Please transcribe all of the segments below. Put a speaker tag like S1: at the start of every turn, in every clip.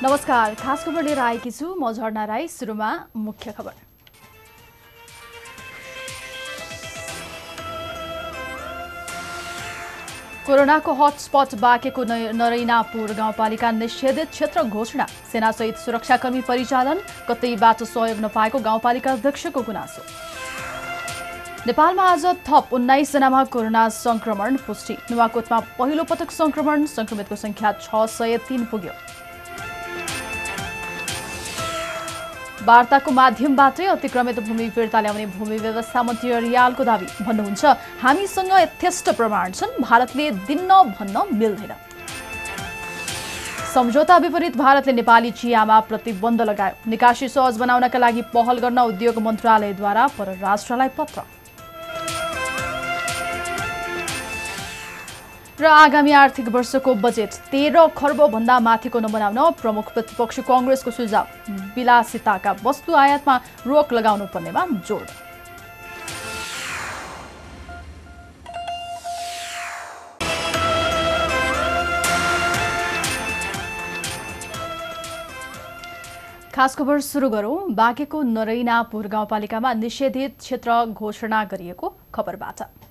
S1: नमस्कार, खास खबर लिएर आएकी छु म झरना राई। सुरुमा मुख्य खबर। कोरोनाको हटस्पट बाँकेको नरैनापुर गाउँपालिका निषेधित क्षेत्र घोषणा। सेनासहित सुरक्षाकर्मी परिचालन, कतैबाट सहयोग नपाएको गाउँपालिका अध्यक्षको गुनासो। नेपालमा आज थप 19 जनामा कोरोना संक्रमण पुष्टि। नुवाकोटमा पहिलो पटक संक्रमितको संख्या 603 पुग्यो। वार्ताको माध्यमबाटै अतिक्रमित भूमि फिर्ता ल्याउने भूमि व्यवस्था मन्त्री रियालको दावी। भन्नुहुन्छ, हामीसँग यथेष्ट प्रमाण छन्, भारतले दिन्न भन्न मिल्दैन। सम्झौता विपरीत भारतले नेपाली चियामा प्रतिबन्ध लगायो। निकासी सहज बनाउनका लागि पहल गर्न उद्योग मन्त्रालयद्वारा परराष्ट्रलाई पत्र। र आगामी आर्थिक वर्षको बजेट 13 खर्ब भन्दा माथिको नबनाउन प्रमुख प्रतिपक्षी कांग्रेसको सुझाव। विलासिताका वस्तु आयातमा रोक लगाउनु पर्नेमा जोड। खास खबर सुरु गरौं। बाँकेको नरैनापुर गाउँपालिकामा निषेधित क्षेत्र घोषणा गरिएको खबरबाट।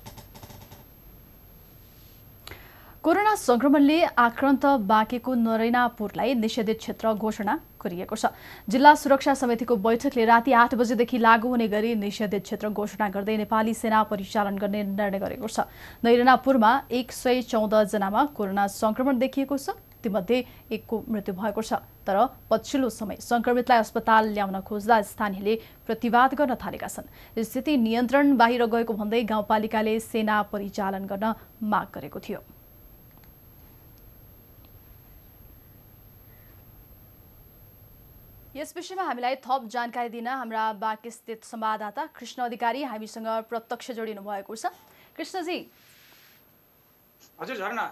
S1: कोरोना संक्रमणले आक्रान्त बाँकेको नरैनापुरलाई निषेधित क्षेत्र घोषणा गरिएको छ। जिल्ला सुरक्षा समितिको बैठकले राति 8 बजेदेखि लागू हुने गरी निषेधित क्षेत्र घोषणा गर्दै नेपाली सेना परिचालन गर्ने निर्णय गरेको छ। नरैनापुरमा 114 जनामा कोरोना संक्रमण देखिएको छ। तीमध्ये एकको मृत्यु भएको छ। तर पछिल्लो समय संक्रमितलाई अस्पताल ल्याउन खोज्दा स्थानीयले प्रतिवाद गर्न थालेका छन्। स्थिति नियन्त्रण बाहिर गएको भन्दै गाउँपालिकाले सेना परिचालन गर्न माग गरेको थियो। यस विषयमा हामीलाई थप जानकारी दिन हाम्रा बाँके स्थित संवाददाता कृष्ण अधिकारी हामीसँग प्रत्यक्ष जोडिनु भएको छ। कृष्णजी,
S2: हजुर झरना,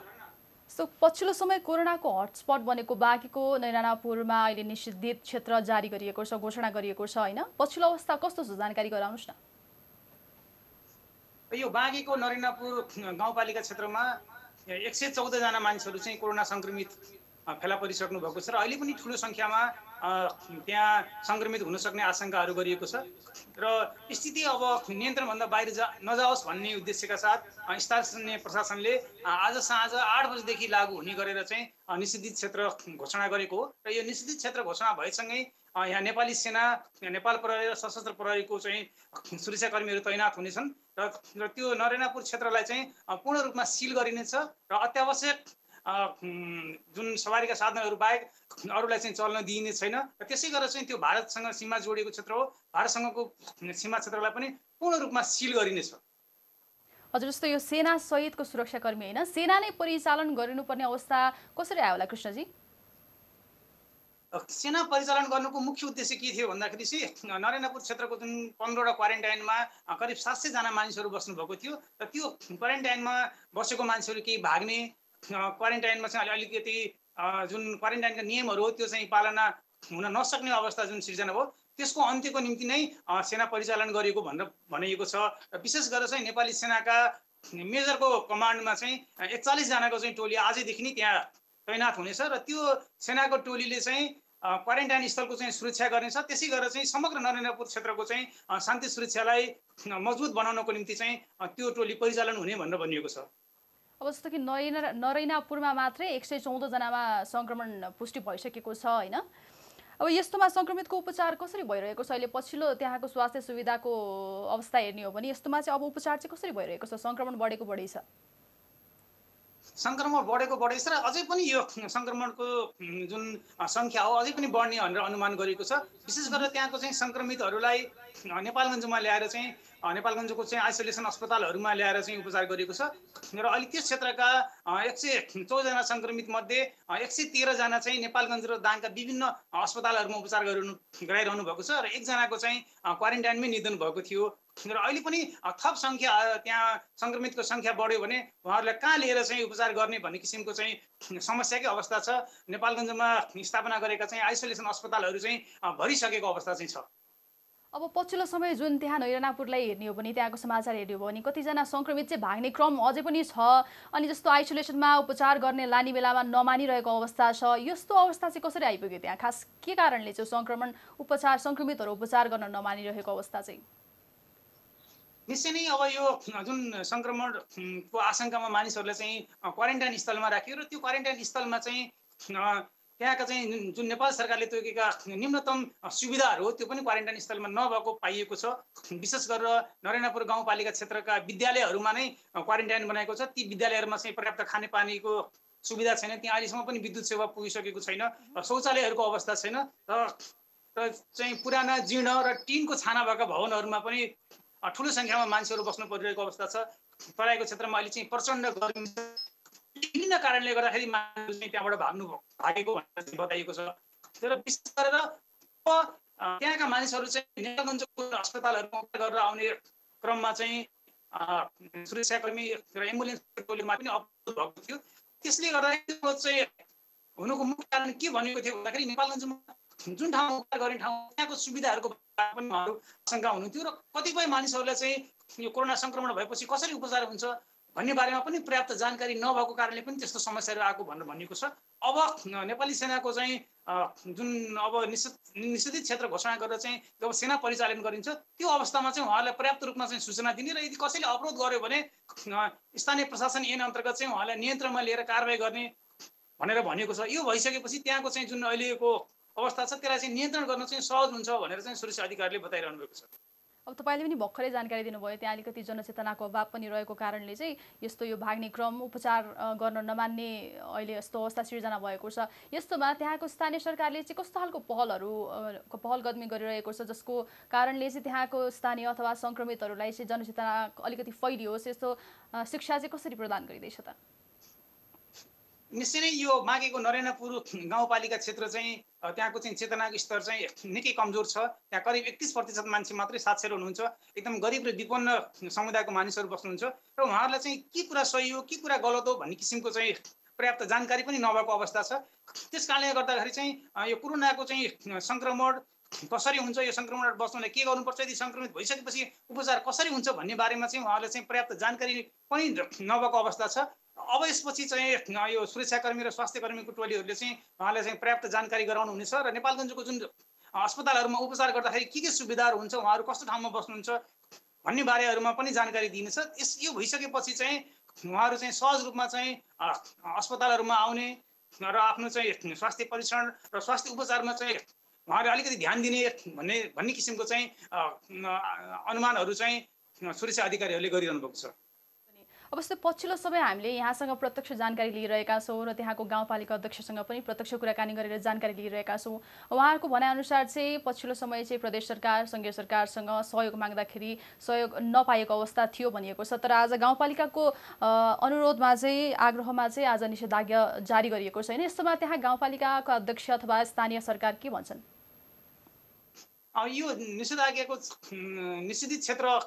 S1: पछिल्लो समय कोरोनाको हटस्पट बनेको बाँकेको नरैनापुरमा अहिले निषेधित क्षेत्र जारी गरिएको छ, घोषणा गरिएको छ हैन? पछिल्लो अवस्था कस्तो छ, जानकारी गराउनुस् न।
S2: यो बाँकेको नरैनापुर गाउँपालिका क्षेत्रमा 114 जना मानिसहरू चाहिँ कोरोना संक्रमित फेला परिसक्नु भएको छ र अहिले पनि ठूलो संख्यामा त्यहाँ संक्रमित हुन सक्ने आशंकाहरू गरिएको छ र स्थिति अब नियन्त्रणभन्दा बाहिर नजाओस् भन्ने उद्देश्यका साथ स्थानीय प्रशासनले आज साँझ 8 बजेदेखि लागू हुने गरेर चाहिँ निषेधित क्षेत्र घोषणा गरेको हो र यो निषेधित क्षेत्र घोषणा भएसँगै यहाँ नेपाली सेना, नेपाल प्रहरी र सशस्त्र प्रहरीको चाहिँ सुरक्षाकर्मीहरू तैनात हुनेछन् र त्यो नरैनापुर क्षेत्रलाई चाहिँ पूर्ण रूपमा सिल गरिनेछ र अत्यावश्यक जुन सवारीका साधनहरू बाहेक अरूलाई चाहिँ चल्न दिइने छैन र त्यसै गरेर चाहिँ त्यो भारतसँग सीमा जोडिएको क्षेत्र हो। भारतसँगको सीमा क्षेत्रलाई पनि पूर्ण रूपमा सिल गरिनेछ।
S1: हजुर, जस्तो यो सेना सहितको सुरक्षाकर्मी हैन, सेना नै परिचालन गरिनुपर्ने अवस्था कसरी आयो होला कृष्णजी?
S2: सेना परिचालन गर्नुको मुख्य उद्देश्य के थियो भन्दाखेरि चाहिँ नरैनापुर क्षेत्रको जुन 15वटा क्वारेन्टाइनमा करिब 700 जना मानिसहरू बस्नु भएको थियो र त्यो क्वारेन्टाइनमा बसेको मानिसहरू केही भाग्ने, क्वारेन्टाइनमा चाहिँ अलिकति जुन क्वारेन्टाइनका नियमहरू हो त्यो चाहिँ पालना हुन नसक्ने अवस्था जुन सिर्जना भयो, त्यसको अन्त्यको निम्ति नै सेना परिचालन गरिएको भनेर भनिएको छ। र विशेष गरेर चाहिँ नेपाली सेनाका मेजरको कमान्डमा चाहिँ 41 जनाको चाहिँ टोली आजैदेखि नै त्यहाँ तैनात हुनेछ र त्यो सेनाको टोलीले चाहिँ क्वारेन्टाइन स्थलको चाहिँ सुरक्षा गर्नेछ। त्यसै गरेर चाहिँ समग्र नरैनापुर क्षेत्रको चाहिँ शान्ति सुरक्षालाई मजबुत बनाउनको निम्ति चाहिँ त्यो टोली परिचालन हुने भनेर भनिएको छ।
S1: अब जस्तो कि नरैनापुरमा मात्रै 114 जनामा संक्रमण पुष्टि भइसकेको छ हैन? अब यस्तोमा संक्रमितको उपचार कसरी भइरहेको छ? अहिले पछिल्लो त्यहाँको स्वास्थ्य सुविधाको अवस्था हेर्ने हो भने यस्तोमा चाहिँ अब उपचार चाहिँ कसरी भइरहेको छ? संक्रमण बढेको बढी छ?
S2: संक्रमण बढेको बढेको छ र अझै पनि यो संक्रमणको जुन संख्या हो अझै पनि बढ्ने भनेर अनुमान गरिएको छ। विशेष गरेर त्यहाँको चाहिँ संक्रमितहरूलाई नेपालगञ्जमा ल्याएर चाहिँ नेपालगञ्जको चाहिँ आइसोलेसन अस्पतालहरूमा ल्याएर चाहिँ उपचार गरिएको छ र अहिले त्यस क्षेत्रका 114 जना संक्रमित मध्ये 113 जना चाहिँ नेपालगञ्ज र दाङका विभिन्न अस्पतालहरूमा उपचार गराइरहनु भएको छ र एकजनाको चाहिँ क्वारेन्टाइनमै निधन भएको थियो र अहिले पनि थप संख्या त्यहाँ संक्रमितको संख्या बढ्यो भने उहाँहरूलाई कहाँ लिएर चाहिँ उपचार गर्ने भन्ने किसिमको चाहिँ समस्याकै अवस्था छ। नेपालगञ्जमा स्थापना गरेका चाहिँ आइसोलेसन अस्पतालहरू चाहिँ भरिसकेको अवस्था चाहिँ छ।
S1: अब पछिल्लो समय जुन त्यहाँ नैरानापुरलाई हेर्ने हो भने त्यहाँको समाचार हेर्ने हो भने कतिजना सङ्क्रमित चाहिँ भाग्ने क्रम अझै पनि छ। अनि जस्तो आइसोलेसनमा उपचार गर्ने लाने बेलामा नमानिरहेको अवस्था छ। यस्तो अवस्था चाहिँ कसरी आइपुग्यो त्यहाँ? खास के कारणले चाहिँ सङ्क्रमितहरू उपचार गर्न नमानिरहेको अवस्था चाहिँ?
S2: निश्चय नै अब यो जुन सङ्क्रमणको आशंकामा मानिसहरूलाई चाहिँ क्वारेन्टाइन स्थलमा राखियो र त्यो क्वारेन्टाइन स्थलमा चाहिँ त्यहाँका चाहिँ जुन नेपाल सरकारले तोकेका न्यूनतम सुविधाहरू हो त्यो पनि क्वारेन्टाइन स्थलमा नभएको पाइएको छ। विशेष गरेर नरेनापुर गाउँपालिका क्षेत्रका विद्यालयहरूमा नै क्वारेन्टाइन बनाएको छ। ती विद्यालयहरूमा चाहिँ पर्याप्त खानेपानीको सुविधा छैन। त्यहाँ अहिलेसम्म पनि विद्युत सेवा पुगिसकेको छैन। शौचालयहरूको अवस्था छैन र चाहिँ पुराना जीर्ण र टिनको छाना भएका भवनहरूमा पनि ठुलो सङ्ख्यामा मान्छेहरू बस्नु परिरहेको अवस्था छ। तराईको क्षेत्रमा अहिले चाहिँ प्रचण्ड गर्मी छ। विभिन्न कारणले गर्दाखेरि मानिसहरू चाहिँ त्यहाँबाट भागेको भनेर बताइएको छ। तर विशेष गरेर त्यहाँका मानिसहरू चाहिँ नेपालगञ्जको अस्पतालहरूमा उपचार गरेर आउने क्रममा चाहिँ सुरक्षाकर्मी र एम्बुलेन्स टोलीमा पनि अवरोध भएको थियो। त्यसले गर्दा चाहिँ हुनुको मुख्य कारण के भनेको थियो भन्दाखेरि नेपालगञ्जमा जुन ठाउँमा उपचार गर्ने ठाउँ त्यहाँको सुविधाहरूको पनि उहाँहरू आशंका हुनुहुन्थ्यो र कतिपय मानिसहरूलाई चाहिँ यो कोरोना सङ्क्रमण भएपछि कसरी उपचार हुन्छ भन्ने बारेमा पनि पर्याप्त जानकारी नभएको कारणले पनि त्यस्तो समस्याहरू आएको भनेर भनिएको छ। अब नेपाली सेनाको चाहिँ जुन अब निषेधित क्षेत्र घोषणा गरेर चाहिँ जब सेना परिचालन गरिन्छ त्यो अवस्थामा चाहिँ उहाँहरूलाई पर्याप्त रूपमा चाहिँ सूचना दिने र यदि कसैले अवरोध गर्यो भने स्थानीय प्रशासन ऐन अन्तर्गत चाहिँ उहाँलाई नियन्त्रणमा लिएर कारबाही गर्ने भनेर भनेको छ। यो भइसकेपछि त्यहाँको चाहिँ जुन अहिलेको अवस्था छ त्यसलाई चाहिँ नियन्त्रण गर्न चाहिँ सहज हुन्छ भनेर चाहिँ सुरक्षा अधिकारीले बताइरहनु भएको छ।
S1: अब तपाईँले पनि भर्खरै जानकारी दिनुभयो त्यहाँ अलिकति जनचेतनाको अभाव पनि रहेको कारणले चाहिँ यस्तो यो भाग्ने क्रम उपचार गर्न नमान्ने अहिले यस्तो अवस्था सिर्जना भएको छ। यस्तोमा त्यहाँको स्थानीय सरकारले चाहिँ कस्तो खालको पहलकदमी गरिरहेको छ जसको कारणले चाहिँ त्यहाँको स्थानीय अथवा सङ्क्रमितहरूलाई चाहिँ जनचेतना अलिकति फैलियोस् यस्तो शिक्षा चाहिँ कसरी प्रदान गरिँदैछ त?
S2: निश्चय नै यो मागेको नरेनापुर गाउँपालिका क्षेत्र चाहिँ त्यहाँको चाहिँ चेतनाको स्तर चाहिँ निकै कमजोर छ। त्यहाँ करिब 31% मान्छे मात्रै साक्षर हुनुहुन्छ। एकदम गरिब र विपन्न समुदायको मानिसहरू बस्नुहुन्छ र उहाँहरूलाई चाहिँ के कुरा सही हो के कुरा गलत हो भन्ने किसिमको चाहिँ पर्याप्त जानकारी पनि नभएको अवस्था छ। त्यस कारणले गर्दाखेरि चाहिँ यो कोरोनाको चाहिँ सङ्क्रमण कसरी हुन्छ, यो सङ्क्रमणबाट बच्नलाई के गर्नुपर्छ, यदि सङ्क्रमित भइसकेपछि उपचार कसरी हुन्छ भन्ने बारेमा चाहिँ उहाँहरूले चाहिँ पर्याप्त जानकारी पनि नभएको अवस्था छ। अब यसपछि चाहिँ यो सुरक्षाकर्मी र स्वास्थ्यकर्मीको टोलीहरूले चाहिँ उहाँलाई चाहिँ पर्याप्त जानकारी गराउनु हुनेछ र नेपालगञ्जको जुन अस्पतालहरूमा उपचार गर्दाखेरि के सुविधाहरू हुन्छ, उहाँहरू कस्तो ठाउँमा बस्नुहुन्छ भन्ने बारेहरूमा पनि जानकारी दिनेछ। यो भइसकेपछि चाहिँ उहाँहरू चाहिँ सहज रूपमा चाहिँ अस्पतालहरूमा आउने र आफ्नो चाहिँ स्वास्थ्य परीक्षण र स्वास्थ्य उपचारमा चाहिँ उहाँहरूले अलिकति ध्यान दिने भन्ने किसिमको चाहिँ अनुमानहरू चाहिँ सुरक्षा अधिकारीहरूले गरिरहनु भएको छ।
S1: अब यस्तो पछिल्लो समय हामीले यहाँसँग प्रत्यक्ष जानकारी लिइरहेका छौँ र त्यहाँको गाउँपालिका अध्यक्षसँग पनि प्रत्यक्ष कुराकानी गरेर जानकारी लिइरहेका छौँ। उहाँहरूको भनाइअनुसार चाहिँ पछिल्लो समय चाहिँ प्रदेश सरकार सङ्घीय सरकारसँग सहयोग माग्दाखेरि सहयोग नपाएको अवस्था थियो भनिएको छ। तर आज गाउँपालिकाको अनुरोधमा चाहिँ आग्रहमा चाहिँ आज निषेधाज्ञा जारी गरिएको छैन। यस्तोमा त्यहाँ गाउँपालिकाको अध्यक्ष अथवा स्थानीय सरकार के भन्छन्?
S2: यो निषेधाज्ञाको निषेधित क्षेत्र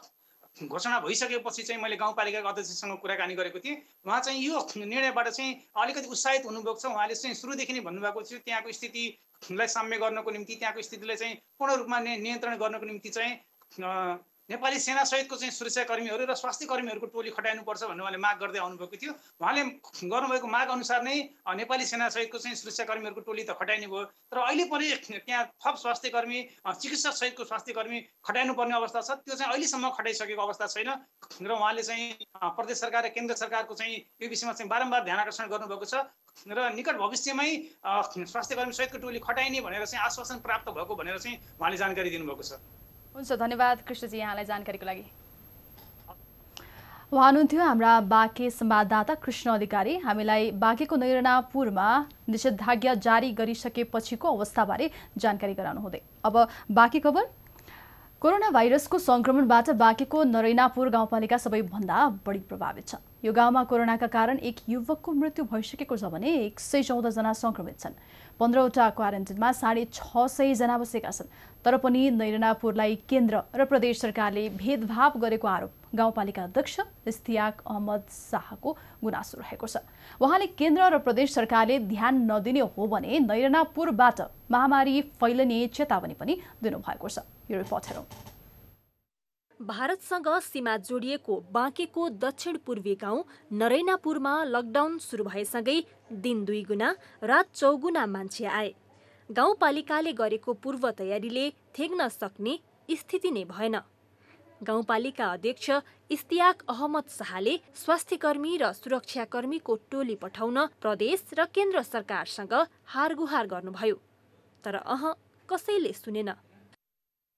S2: घोषणा भइसकेपछि चाहिँ मैले गाउँपालिकाको अध्यक्षसँग कुराकानी गरेको थिएँ। उहाँ चाहिँ यो निर्णयबाट चाहिँ अलिकति उत्साहित हुनुभएको छ। उहाँले चाहिँ सुरुदेखि नै भन्नुभएको थियो त्यहाँको स्थितिलाई साम्य गर्नको निम्ति, त्यहाँको स्थितिलाई चाहिँ पूर्ण रूपमा नियन्त्रण गर्नको निम्ति चाहिँ नेपाली सेना सहितको चाहिँ सुरक्षाकर्मीहरू र स्वास्थ्यकर्मीहरूको टोली खटाइनुपर्छ भनेर उहाँले माग गर्दै आउनुभएको थियो। उहाँले गर्नुभएको माग अनुसार नै नेपाली सेना सहितको चाहिँ सुरक्षाकर्मीहरूको टोली त खटाइने भयो। तर अहिले पनि त्यहाँ थप स्वास्थ्यकर्मी चिकित्सक सहितको स्वास्थ्यकर्मी खटाइनुपर्ने अवस्था छ। त्यो चाहिँ अहिलेसम्म खटाइसकेको अवस्था छैन र उहाँले चाहिँ प्रदेश सरकार र केन्द्र सरकारको चाहिँ यो विषयमा चाहिँ बारम्बार ध्यान आकर्षण गर्नुभएको छ र निकट भविष्यमै स्वास्थ्यकर्मी सहितको टोली खटाइने भनेर चाहिँ आश्वासन प्राप्त भएको भनेर चाहिँ उहाँले जानकारी दिनुभएको छ।
S1: हुन्छ, धन्यवाद कृष्णजी यहाँलाई जानकारीको लागि। उहाँ हुनुहुन्थ्यो हाम्रा बाँके संवाददाता कृष्ण अधिकारी। हामीलाई बाँकेको नैरानापुरमा निषेधाज्ञा जारी गरिसकेपछिको अवस्थाबारे जानकारी गराउनुहुँदै। अब बाँकी खबर। कोरोना भाइरसको संक्रमणबाट बाँकेको नैरानापुर गाउँपालिका सबैभन्दा बढी प्रभावित छ। यो गाउँमा कोरोनाका कारण एक युवकको मृत्यु भइसकेको छ भने 114 जना संक्रमित छन्। 15वटा क्वारेन्टिनमा 650 जना बसेका छन्। तर पनि नैरनापुरलाई केन्द्र र प्रदेश सरकारले भेदभाव गरेको आरोप गाउँपालिका अध्यक्ष इस्तियाक अहमद शाहको गुनासो रहेको छ। उहाँले केन्द्र र प्रदेश सरकारले ध्यान नदिने हो भने नैरनापुरबाट महामारी फैलिने चेतावनी पनि दिनुभएको छ। यो रिपोर्ट हेरौँ।
S3: भारतसँग सीमा जोडिएको बाँकेको दक्षिण पूर्वी गाउँ नरैनापुरमा लकडाउन सुरु भएसँगै दिन 2 गुना रात 4 गुना मान्छे आए। गाउँपालिकाले गरेको पूर्व तयारीले थेग्न सक्ने स्थिति नै भएन। गाउँपालिका अध्यक्ष इस्तियाक अहमद शाहले स्वास्थ्यकर्मी र सुरक्षाकर्मीको टोली पठाउन प्रदेश र केन्द्र सरकारसँग हारगुहार गर्नुभयो। तर कसैले सुनेन।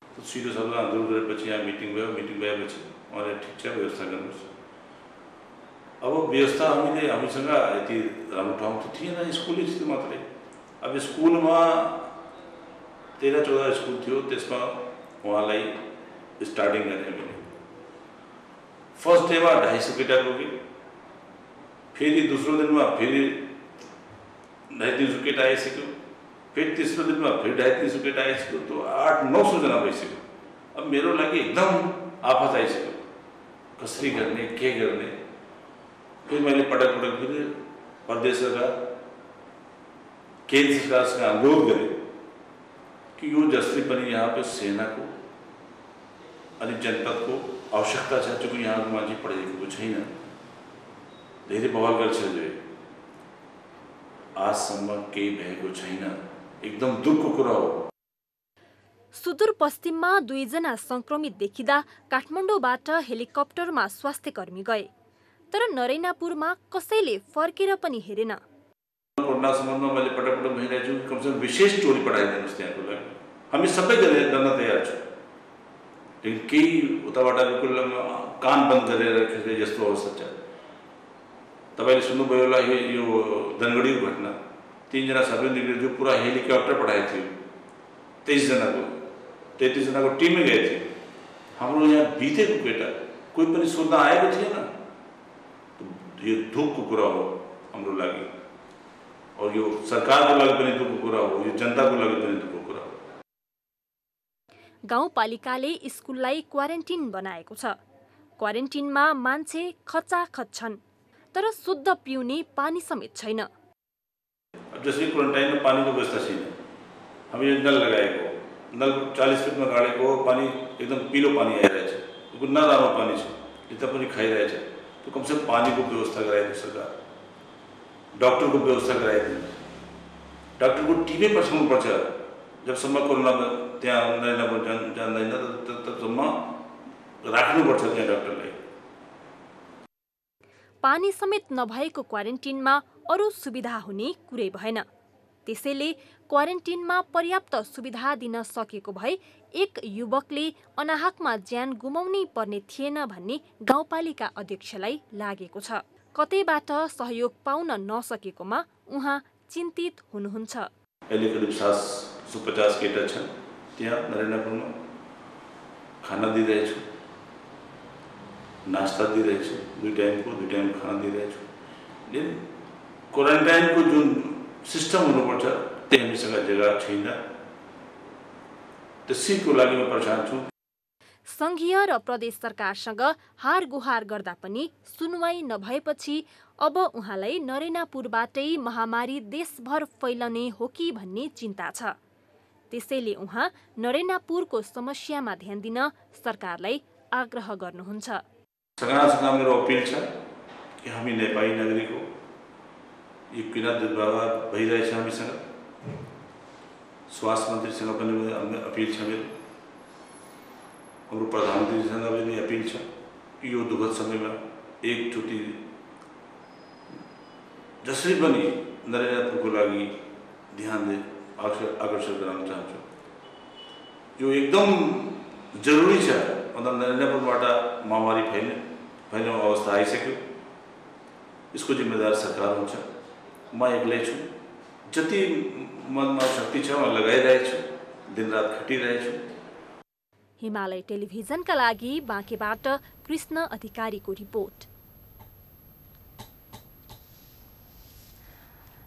S4: सिधो सल्लाह अनुरोध गरेपछि यहाँ मिटिङ भएपछि उहाँले ठिक छ व्यवस्था गर्नुहोस्। अब व्यवस्था हामीसँग यति राम्रो ठाउँ त थिएन, स्कुलै थियो मात्रै। अब स्कुलमा 13-14 स्कुल थियो, त्यसमा उहाँलाई स्टार्टिङ गर्ने हामीले फर्स्ट डेमा 250 केटा लग्यो, फेरि दोस्रो दिनमा फेरि 250 केटा आइसक्यो, फेरि तेस्रो दिनमा फेरि 250 केटा आइसक्यो, तो 800-900 जना भइसक्यो। अब मेरो लागि एकदम आफत आइसक्यो, कसरी गर्ने के गर्ने। फिर मैले पटक फेरि प्रदेश सरकार केन्द्र सरकारसँग अनुरोध गरेँ कि यो जसरी पनि यहाँ पे सेनाको अनि जनपदको आवश्यकता छ, जो यहाँको मान्छे पढेको छैन, धेरै बवाल गर्छ, आजसम्म केही भएको छैन, एकदम दुःखको कुरा हो।
S3: सुदूरपश्चिममा 2 जना संक्रमित देखिँदा काठमाडौँबाट हेलिकप्टरमा स्वास्थ्यकर्मी गए, तर नरैनापुरमा कसैले फर्केर पनि हेरेन।
S4: कोरोना सम्बन्धमा मैले पटक भनिरहेको छु, कमसेकम विशेष टोली पठाइदिनुहोस् त्यहाँको लागि, हामी सबै गर्न तयार छौँ। लेकिन केही उताबाट बिल्कुल कान बन्द गरेर राखेको जस्तो अवस्था छ। तपाईँले सुन्नुभयो होला यो धनगढीको घटना, 3 जना सर्वे जो पुरा हेलिकप्टर पठाएको थियो, 23 जनाको टिमै गएको थियो। हाम्रो यहाँ बितेको केटा कोही पनि सोध्न आएको थिएन। यो दुःखको कुरा हो हाम्रो लागि, और यो सरकारको लागि पनि दुःखको कुरा हो, यो जनताको लागि पनि दुःखको कुरा हो।
S3: गाउँपालिकाले स्कुललाई क्वारेन्टिन बनाएको छ। क्वारेन्टिनमा मान्छे खचाखच छन्, तर शुद्ध पिउने पानी समेत छैन।
S4: जसरी क्वारेन्टाइनमा पानीको व्यवस्था छैन, हामीले नल लगाएको, नल 40 फिटमा गाडेको पानी एकदम पिलो पानी आइरहेछ, गुन्ना राम्रो पानी छ, यता पनि खाइरहेछ। तो कमसेकम पानीको व्यवस्था गराइदिनु सरकार, डक्टरको व्यवस्था गराइदिनु, डक्टरको टिमै पठाउनु पर्छ। जबसम्म कोरोना त्यहाँ नरैनापुर जान्दैन तबसम्म राख्नुपर्छ त्यहाँ डक्टरलाई।
S3: पानी समेत नभएको क्वारेन्टिनमा अरू सुविधा हुने कुरै भएन। त्यसैले क्वारेन्टिनमा पर्याप्त सुविधा दिन सकेको भए एक युवकले अनाहकमा ज्यान गुमाउनै पर्ने थिएन भन्ने गाउँपालिका अध्यक्षलाई लागेको छ। कतैबाट सहयोग पाउन नसकेकोमा उहाँ चिन्तित हुनुहुन्छ।
S4: अहिले करिब 750 केटा छन् त्यहाँ नरैनापुरमा, खाना दिइरहेछु, नास्ता दिइरहेछु, 2 टाइम खाना दिइरहेछु। लेकिन क्वारेन्टाइनको जुन सिस्टम हुनुपर्छ त्यो हामीसँग जग्गा छैन, त्यसैको लागि म परेशान छु।
S3: संघीय र प्रदेश सरकारसँग हार गुहार गर्दा पनि सुनवाई नभएपछि अब उहाँलाई नरैनापुरबाटै महामारी देशभर फैलने हो कि भन्ने चिन्ता छ। त्यसैले उहाँ नरैनापुरको समस्यामा ध्यान दिन सरकारलाई आग्रह गर्नुहुन्छ।
S4: सरकारसँग मेरो अपिल छ कि हामी नेपाली नागरिक हो, यो किन दुर्व्यवहार भइरहेछ हामीसँग, स्वास्थ्य मन्त्रीसँग पनि अपिल छ मेरो, हाम्रो प्रधानमन्त्रीसँग पनि अपिल छ कि यो दुःखद समयमा एकचोटि जसरी पनि नरैनापुरको लागि ध्यान आकर्षण गराउन चाहन्छु। यो एकदम जरुरी छ, मतलब नरैनापुरबाट महामारी फैलिने अवस्था आइसक्यो, यसको जिम्मेदार सरकार हुन्छ। म एक्लै छु, जति मनमा शक्ति छ म लगाइरहेछु, दिनरात खटिरहेछु।
S3: हिमालय टेलिभिजनका लागि बाँकेबाट कृष्ण अधिकारीको रिपोर्ट।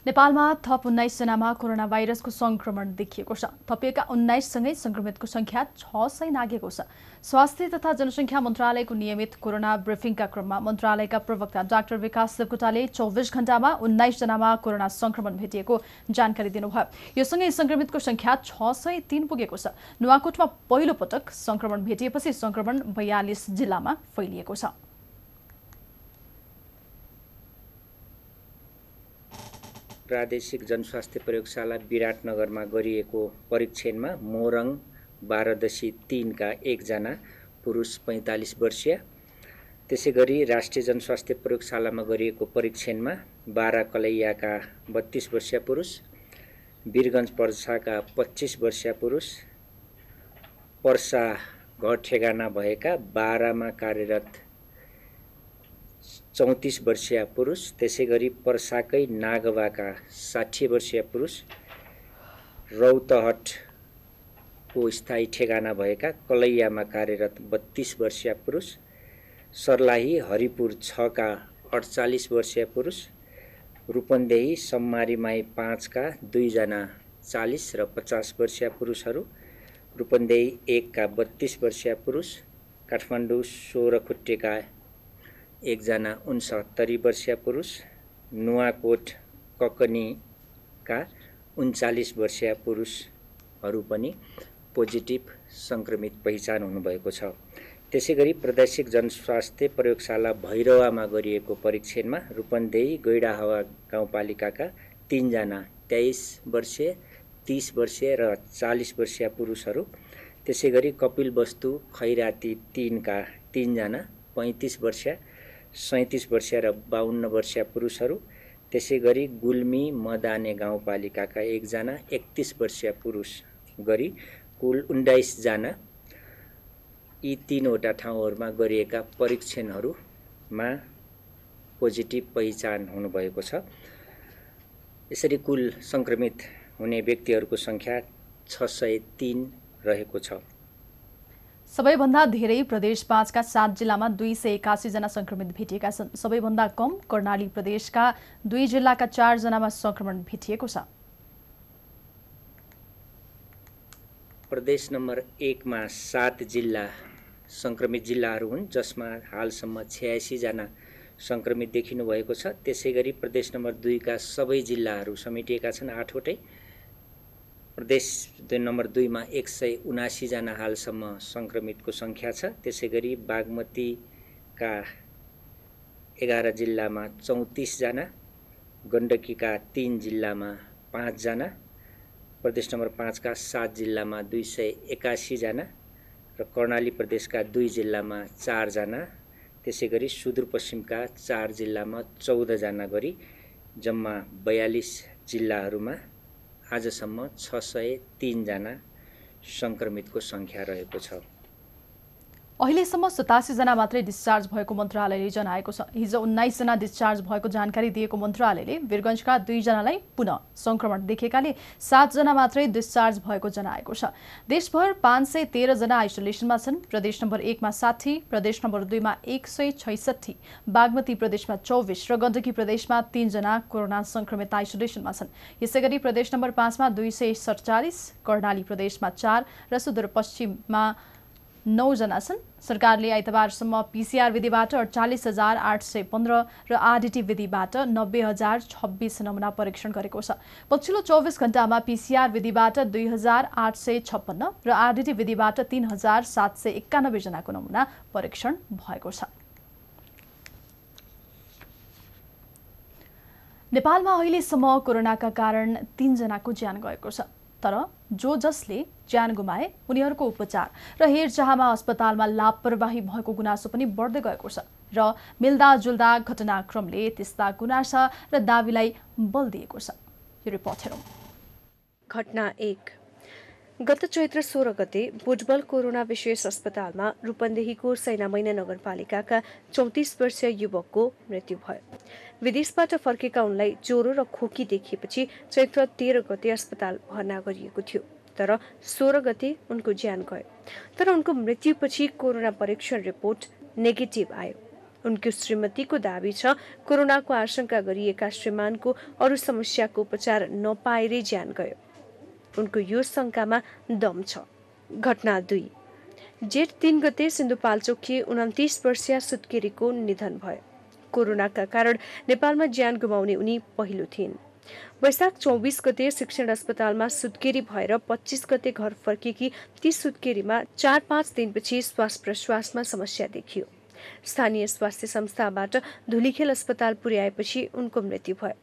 S1: नेपालमा थप 19 जनामा कोरोना भाइरसको संक्रमण देखिएको छ। थपिएका 19 सँगै संक्रमितको संख्या 600 नागेको छ। स्वास्थ्य तथा जनसङ्ख्या मन्त्रालयको नियमित कोरोना ब्रिफिङका क्रममा मन्त्रालयका प्रवक्ता डाक्टर विकास देवकोटाले 24 घण्टामा 19 जनामा कोरोना संक्रमण भेटिएको जानकारी दिनुभयो। यो सँगै संक्रमितको संख्या 603 पुगेको छ। नुवाकोटमा पहिलो पटक संक्रमण भेटिएपछि संक्रमण 42 जिल्लामा फैलिएको छ।
S5: प्रादेशिक जनस्वास्थ्य प्रयोगशाला विराटनगरमा गरिएको परीक्षणमा मोरङ 12.3 का 1 जना पुरुष 45 वर्षीय, त्यसैगरी राष्ट्रिय जनस्वास्थ्य प्रयोगशालामा गरिएको परीक्षणमा 12 कलैयाका 32 वर्षीय पुरुष, वीरगञ्ज पर्साका 25 वर्षीय पुरुष, पर्सा घर ठेगाना भएका 12 मा कार्यरत 34 वर्षीय पुरुष, त्यसैगरी पर्साकै नागवाका 60 वर्षीय पुरुष, रौतहटको स्थायी ठेगाना भएका कलैयामा कार्यरत 32 वर्षीय पुरुष, सर्लाही हरिपुर 6 का 48 वर्षीय पुरुष, रूपन्देही सम्मारीमाई 5 का 2 जना 40 र 50 वर्षीय पुरुषहरू, रूपन्देही 1 का 32 वर्षीय पुरुष, काठमाडौँ 16 खुट्टेका 1 जना 69 वर्षीय पुरुष, नुवाकोट ककनीका 39 वर्षीय पुरुषहरू पनि पोजिटिभ संक्रमित पहिचान हुनुभएको छ। त्यसैगरी प्रादेशिक जनस्वास्थ्य प्रयोगशाला भैरवामा गरिएको परीक्षणमा रूपन्देही गैडाहावा गाउँपालिकाका 3 जना 23 वर्षीय, 30 वर्षीय र 40 वर्षीय पुरुषहरू, त्यसैगरी कपिलवस्तु खैराती 3 का 3 जना 35 वर्षीय, 37 वर्षीय र 52 वर्षीय पुरुषहरू, त्यसैगरी गुल्मी मदाने गाउँपालिकाका 1 जना 31 वर्षीय पुरुष गरी कुल 19 जना यी 3 वटा ठाउँहरूमा गरिएका परीक्षणहरूमा पोजिटिभ पहिचान हुनुभएको छ। यसरी कुल संक्रमित हुने व्यक्तिहरूको संख्या 603 रहेको छ।
S1: सबैभन्दा धेरै प्रदेश 5 का 7 जिल्लामा 281 जना संक्रमित भेटिएका छन्। सबैभन्दा कम कर्णाली प्रदेशका 2 जिल्लाका 4 जनामा संक्रमण भेटिएको छ।
S5: प्रदेश नम्बर 1 मा 7 जिल्ला संक्रमित जिल्लाहरू हुन्, जसमा हालसम्म 86 जना संक्रमित देखिनु भएको छ। त्यसैगरी प्रदेश नम्बर 2 का सबै जिल्लाहरू समेटिएका छन् 8 वटै। प्रदेश नम्बर 2 मा 179 जना हालसम्म संक्रमितको संख्या छ। त्यसैगरी बागमतीका 11 जिल्लामा 34 जना, गण्डकीका 3 जिल्लामा 5 जना, प्रदेश नम्बर 5 का 7 जिल्लामा 281 जना र कर्णाली प्रदेशका 2 जिल्लामा 4 जना, त्यसैगरी सुदूरपश्चिमका 4 जिल्लामा 14 जना गरी जम्मा 42 जिल्लाहरूमा आजसम्म 603 जना संक्रमितको संख्या रहेको छ।
S1: अहिलेसम्म 87 जना मात्रै डिस्चार्ज भएको मन्त्रालयले जनाएको छ। हिजो 19 जना डिस्चार्ज भएको जानकारी दिएको मन्त्रालयले वीरगञ्जका 2 जनालाई पुनः संक्रमण देखेकाले 7 जना मात्रै डिस्चार्ज भएको जनाएको छ। देशभर 513 जना आइसोलेसनमा छन्। प्रदेश नम्बर 1 मा 60, प्रदेश नम्बर 2 मा 166, बागमती प्रदेशमा 24 र गण्डकी प्रदेशमा 3 जना कोरोना संक्रमित आइसोलेसनमा छन्। यसैगरी प्रदेश नम्बर 5 मा 247, कर्णाली प्रदेशमा 4 र सुदूरपश्चिममा 9 जना छन्। सरकारले आइतबारसम्म पीसीआर विधिबाट 48,815 र आरडीटी विधिबाट 90,026 नमुना परीक्षण गरेको छ। पछिल्लो 24 घण्टामा पीसीआर विधिबाट 2,856 र आरडीटी विधिबाट 3,791 जनाको नमुना परीक्षण भएको छ। नेपालमा अहिलेसम्म कोरोनाका कारण 3 जनाको ज्यान गएको छ। तर जो जसले ज्यान गुमाए उनीहरूको उपचार र हेरचाहमा अस्पतालमा लापरवाही भएको गुनासो पनि बढ्दै गएको छ र मिल्दाजुल्दा घटनाक्रमले त्यस्ता गुनासा र दाबीलाई बल दिएको छ। यो रिपोर्ट हेरौँ।
S6: घटना 1। गत चैत्र 16 गते भुजबल कोरोना विशेष अस्पतालमा रूपन्देहीको सैनामैना नगरपालिकाका 34 वर्षीय युवकको मृत्यु भयो। विदेशबाट फर्केका उनलाई ज्वरो र खोकी देखिएपछि चैत्र 13 गते अस्पताल भर्ना गरिएको थियो। तर 16 गते उनको ज्यान गयो। तर उनको मृत्युपछि कोरोना परीक्षण रिपोर्ट नेगेटिभ आयो। उनको श्रीमतीको दाबी छ कोरोनाको आशंका गरिएका श्रीमानको अरू समस्याको उपचार नपाएरै ज्यान गयो। उनको यो शङ्कामा दम छ। घटना 2 जेठ 3 गते सिन्धुपाल्चोककी 29 वर्षीय सुत्केरीको निधन भयो। कोरोनाका कारण नेपालमा ज्यान गुमाउने उनी पहिलो थिइन्। वैशाख 24 गते शिक्षण अस्पतालमा सुत्केरी भएर 25 गते घर फर्केकी ती सुत्केरीमा 4-5 दिनपछि श्वास प्रश्वासमा समस्या देखियो। स्थानीय स्वास्थ्य संस्थाबाट धुलीखेल अस्पताल पुर्याएपछि उनको मृत्यु भयो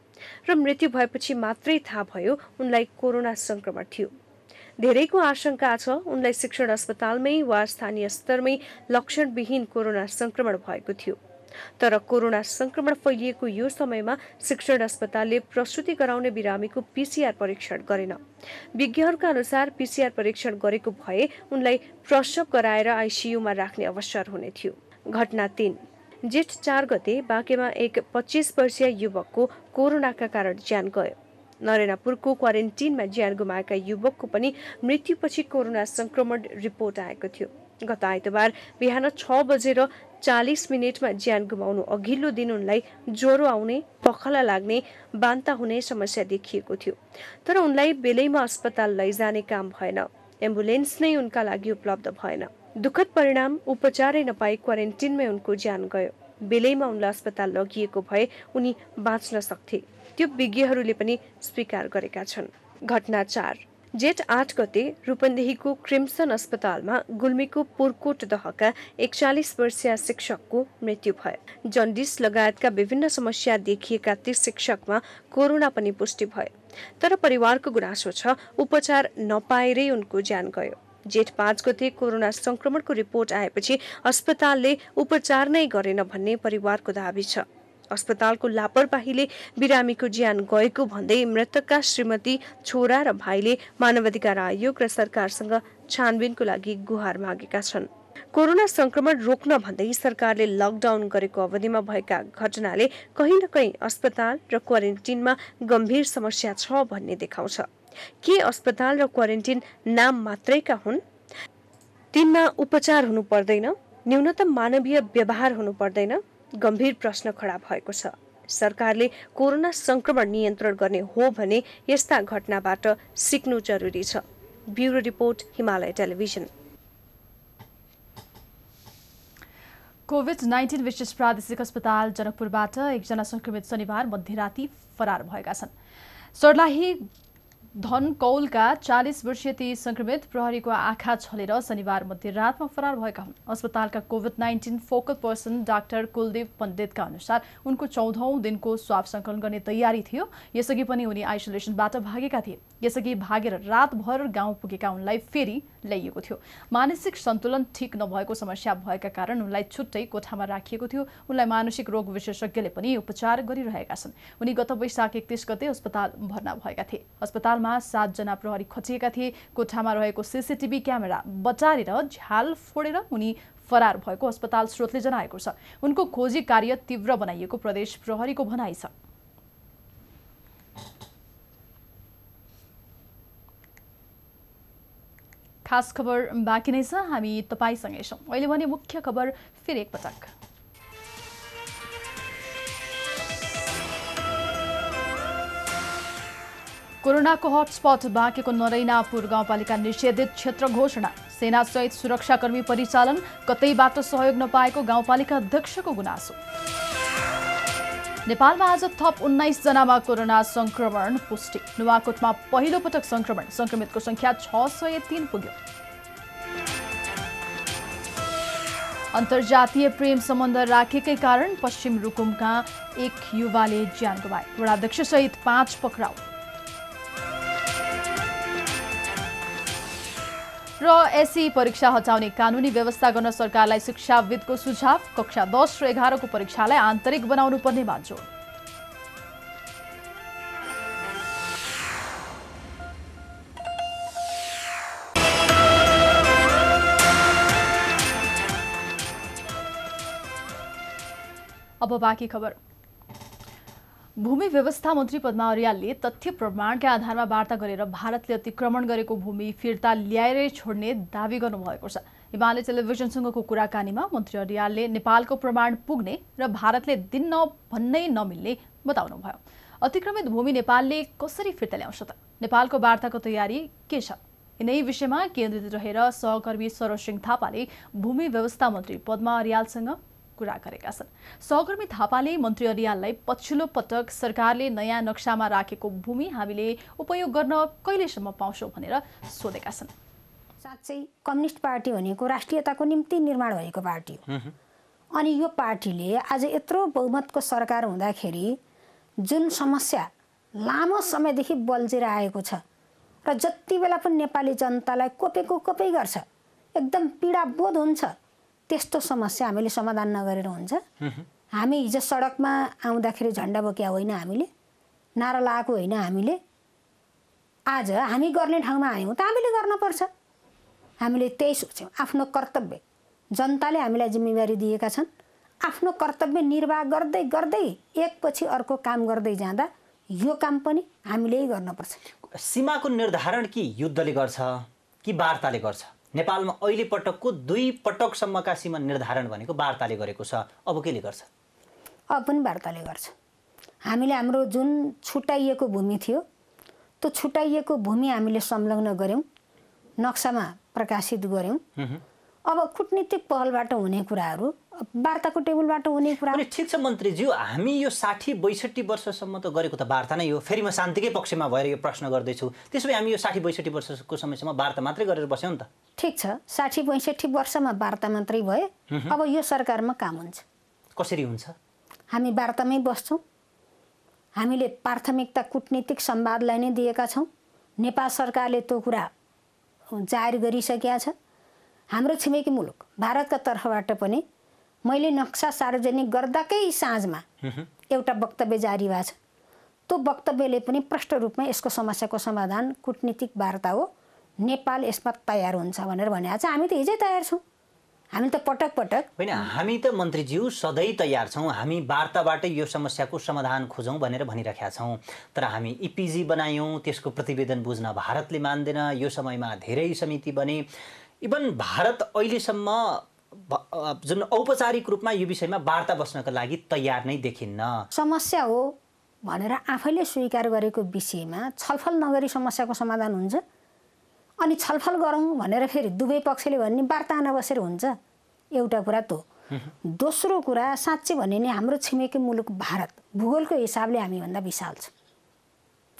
S6: र मृत्यु भएपछि मात्रै थाहा भयो उनलाई कोरोना संक्रमण थियो। धेरैको आशंका छ उनलाई शिक्षण अस्पतालमै वा स्थानीय स्तरमै लक्षणविहीन कोरोना संक्रमण भएको थियो। तर कोरोना संक्रमण फैलिएको यो समयमा शिक्षण अस्पतालले प्रसुति गराउने बिरामीको पीसीआर परीक्षण गरेन। विज्ञहरूका अनुसार पीसीआर परीक्षण गरेको भए उनलाई प्रसव गराएर आइसियुमा राख्ने अवसर हुने थियो। घटना 3 जेठ 4 गते बाँकेमा एक 25 वर्षीय युवकको कोरोनाका कारण ज्यान गयो। नरेनापुरको क्वारेन्टिनमा ज्यान गुमाएका युवकको पनि मृत्युपछि कोरोना संक्रमण रिपोर्ट आएको थियो। गत आइतबार बिहान 6:40 ज्यान गुमाउनु अघिल्लो दिन उनलाई ज्वरो आउने, पखला लाग्ने, बान्ता हुने समस्या देखिएको थियो। तर उनलाई बेलैमा अस्पताल लैजाने काम भएन। एम्बुलेन्स नै उनका लागि उपलब्ध भएन। दुःखद परिणाम उपचारै नपाई क्वारेन्टिनमै उनको ज्यान गयो। बेलैमा उनलाई अस्पताल लगिएको भए उनी बाँच्न सक्थे। त्यो विज्ञहरूले पनि स्वीकार गरेका छन्। घटना 4 जेठ 8 गते रूपन्देहीको क्रिम्सन अस्पतालमा गुल्मीको पुरकोट दहका 41 वर्षीय शिक्षकको मृत्यु भयो। जन्डिस लगायतका विभिन्न समस्या देखिएका ती शिक्षकमा कोरोना पनि पुष्टि भयो। तर परिवारको गुनासो छ उपचार नपाएरै उनको ज्यान गयो। जेठ 5 गते कोरोना संक्रमणको रिपोर्ट आएपछि अस्पतालले उपचार नै गरेन भन्ने परिवारको दाबी छ। अस्पतालको लापरवाहीले बिरामीको ज्यान गएको भन्दै मृतकका श्रीमती, छोरा र भाइले मानवाधिकार आयोग र सरकारसँग छानबिनको लागि गुहार मागेका छन्। कोरोना संक्रमण रोक्न भन्दै सरकारले लकडाउन गरेको अवधिमा भएका घटनाले कहीँ न कहीँ अस्पताल र क्वारेन्टिनमा गम्भीर समस्या छ भन्ने देखाउँछ। के अस्पताल र क्वारेन्टिन नाम मात्रैका हुन्? तिनमा उपचार हुनु पर्दैन? न्यूनतम मानवीय व्यवहार हुनु पर्दैन? गम्भीर प्रश्न खडा भएको छ। सरकारले कोरोना संक्रमण नियन्त्रण गर्ने हो भने यस्ता घटनाबाट सिक्नु जरुरी छ। Bureau report, Himalaya television.
S1: COVID-19 विशेष प्रादेशिक अस्पताल जनकपुरबाट एकजना संक्रमित शनिबार मध्यराती फरार भएका छन्। सर्लाही धनकौलका 40 वर्षीय ती संक्रमित प्रहरीको आँखा छलेर शनिबार मध्यरातमा फरार भएका हुन्। अस्पतालका कोभिड-19 फोकल पर्सन डाक्टर कुलदीप पण्डितका अनुसार उनको 14औं दिनको स्वाब संकलन गर्ने तयारी थियो। यसअघि पनि उनी आइसोलेसनबाट भागेका थिए। यसअघि भागेर रातभर गाउँ पुगेका उनलाई फेरि ल्याइएको थियो। मानसिक सन्तुलन ठिक नभएको समस्या भएका कारण उनलाई छुट्टै कोठामा राखिएको थियो। उनलाई मानसिक रोग विशेषज्ञले पनि उपचार गरिरहेका छन्। उनी गत वैशाख 31 गते अस्पताल भर्ना भएका थिए। अस्पतालमा 7 जना प्रहरी खचिएका थिए। कोठामा रहेको सीसीटीभी क्यामेरा बटारेर झ्याल फोडेर उनी फरार भएको अस्पताल स्रोतले जनाएको छ। उनको खोजी कार्य तीव्र बनाइएको प्रदेश प्रहरीको भनाइ छ। खास खबर बाँकी नै छ, हामी तपाईसँगै छौँ। अहिले भने मुख्य खबर फेरि एकपटक। कोरोनाको हटस्पट बाँकेको नरैनापुर गाउँपालिका निषेधित क्षेत्र घोषणा। सेनासहित सुरक्षाकर्मी परिचालन, कतैबाट सहयोग नपाएको गाउँपालिका अध्यक्षको गुनासो। नेपालमा आज थप 19 जनामा कोरोना संक्रमण पुष्टि। नुवाकोटमा पहिलो पटक संक्रमितको संख्या 603 पुग्यो। अन्तर्जातीय प्रेम सम्बन्ध राखेकै कारण पश्चिम रुकुमका एक युवाले ज्यान गुमाए। वडाध्यक्ष सहित 5 पक्राउ। र एसई परीक्षा हटाउने कानुनी व्यवस्था गर्न सरकारलाई शिक्षाविदको सुझाव। कक्षा 10 र 11 को परीक्षालाई आन्तरिक बनाउनु पर्नेमा जोड। अब बाँकी खबर। भूमि व्यवस्था मन्त्री पद्मा अर्यालले तथ्य प्रमाणका आधारमा वार्ता गरेर भारतले अतिक्रमण गरेको भूमि फिर्ता ल्याएरै छोड्ने दावी गर्नुभएको छ। हिमालय टेलिभिजनसँगको कुराकानीमा मन्त्री अर्यालले नेपालको प्रमाण पुग्ने र भारतले दिन्न भन्नै नमिल्ने बताउनुभयो। अतिक्रमित भूमि नेपालले कसरी फिर्ता ल्याउँछ त? नेपालको वार्ताको तयारी के छ? यिनै विषयमा केन्द्रित रहेर सहकर्मी सरोज सिंह थापाले भूमि व्यवस्था मन्त्री पद्मा अर्यालसँग कुरा गरेका छन्। सहकर्मी थापाले मन्त्री अर्याललाई पछिल्लो पटक सरकारले नयाँ नक्सामा राखेको भूमि हामीले उपयोग गर्न कहिलेसम्म पाउँछौँ भनेर सोधेका छन्।
S7: साँच्चै कम्युनिस्ट पार्टी भनेको राष्ट्रियताको निम्ति निर्माण भएको पार्टी हो, अनि यो पार्टीले आज यत्रो बहुमतको सरकार हुँदाखेरि जुन समस्या लामो समयदेखि बल्झिएर आएको छ र जति बेला पनि नेपाली जनतालाई कोपेको कोपै गर्छ, एकदम पीडाबोध हुन्छ, त्यस्तो समस्या हामीले समाधान नगरेर हुन्छ। हामी हिजो सडकमा आउँदाखेरि झन्डा बोक्या होइन, हामीले नारा लगाएको होइन, हामीले आज हामी गर्ने ठाउँमा आयौँ त हामीले गर्नुपर्छ। हामीले त्यही सोच्यौँ, आफ्नो कर्तव्य जनताले हामीलाई जिम्मेवारी दिएका छन्, आफ्नो कर्तव्य निर्वाह गर्दै गर्दै एकपछि अर्को काम गर्दै जाँदा यो काम पनि हामीले गर्नुपर्छ।
S8: सीमाको निर्धारण कि युद्धले गर्छ कि वार्ताले गर्छ? नेपालमा अहिले पटकको 2 पटकसम्मका सीमा निर्धारण भनेको वार्ताले गरेको छ, अब केले गर्छ?
S7: अब पनि वार्ताले गर्छ। हामीले हाम्रो जुन छुट्याइएको भूमि थियो त्यो छुट्याइएको भूमि हामीले संलग्न गऱ्यौँ, नक्सामा प्रकाशित गऱ्यौँ। अब कूटनीतिक पहलबाट हुने कुराहरू वार्ताको टेबलबाट हुने कुरा।
S8: ठिक छ मन्त्रीज्यू, हामी यो 60-62 वर्षसम्म त गरेको त वार्ता नै हो। फेरि म शान्तिकै पक्षमा भएर यो प्रश्न गर्दैछु। त्यसो भए हामी यो 60-62 वर्षको समयसम्म वार्ता मात्रै गरेर बस्यौँ नि त?
S7: ठिक छ, 60-62 वर्षमा वार्ता मात्रै भयो। अब यो सरकारमा काम हुन्छ।
S8: कसरी हुन्छ?
S7: हामी वार्तामै बस्छौँ। हामीले प्राथमिकता कूटनीतिक संवादलाई नै दिएका छौँ। नेपाल सरकारले त्यो कुरा जाहेर गरिसकेका छ। हाम्रो छिमेकी मुलुक भारतका तर्फबाट पनि मैले नक्सा सार्वजनिक गर्दाकै साँझमा एउटा वक्तव्य जारी भएको छ। त्यो वक्तव्यले पनि प्रष्ट रूपमा यसको समस्याको समाधान कूटनीतिक वार्ता हो, नेपाल यसमा तयार हुन्छ भनेर भनेको छ। हामी त हिजै तयार छौँ। हामी त पटक पटक
S8: होइन, हामी त मन्त्रीज्यू सधैँ तयार छौँ, हामी वार्ताबाटै यो समस्याको समाधान खोजौँ भनेर भनिराखेका छौँ। तर हामी इपिजी बनायौँ, त्यसको प्रतिवेदन बुझ्न भारतले मान्दैन। यो समयमा धेरै समिति बने। इभन भारत अहिलेसम्म जुन औपचारिक रूपमा यो विषयमा वार्ता बस्नका लागि तयार नै देखिन्न।
S7: समस्या हो भनेर आफैले स्वीकार गरेको विषयमा छलफल नगरी समस्याको समाधान हुन्छ? अनि छलफल गरौँ भनेर फेरि दुवै पक्षले भन्ने वार्ता नबसेर हुन्छ? एउटा कुरा त्यो। दोस्रो कुरा, साँच्चै भने नि हाम्रो छिमेकी मुलुक भारत भूगोलको हिसाबले हामीभन्दा विशाल छ,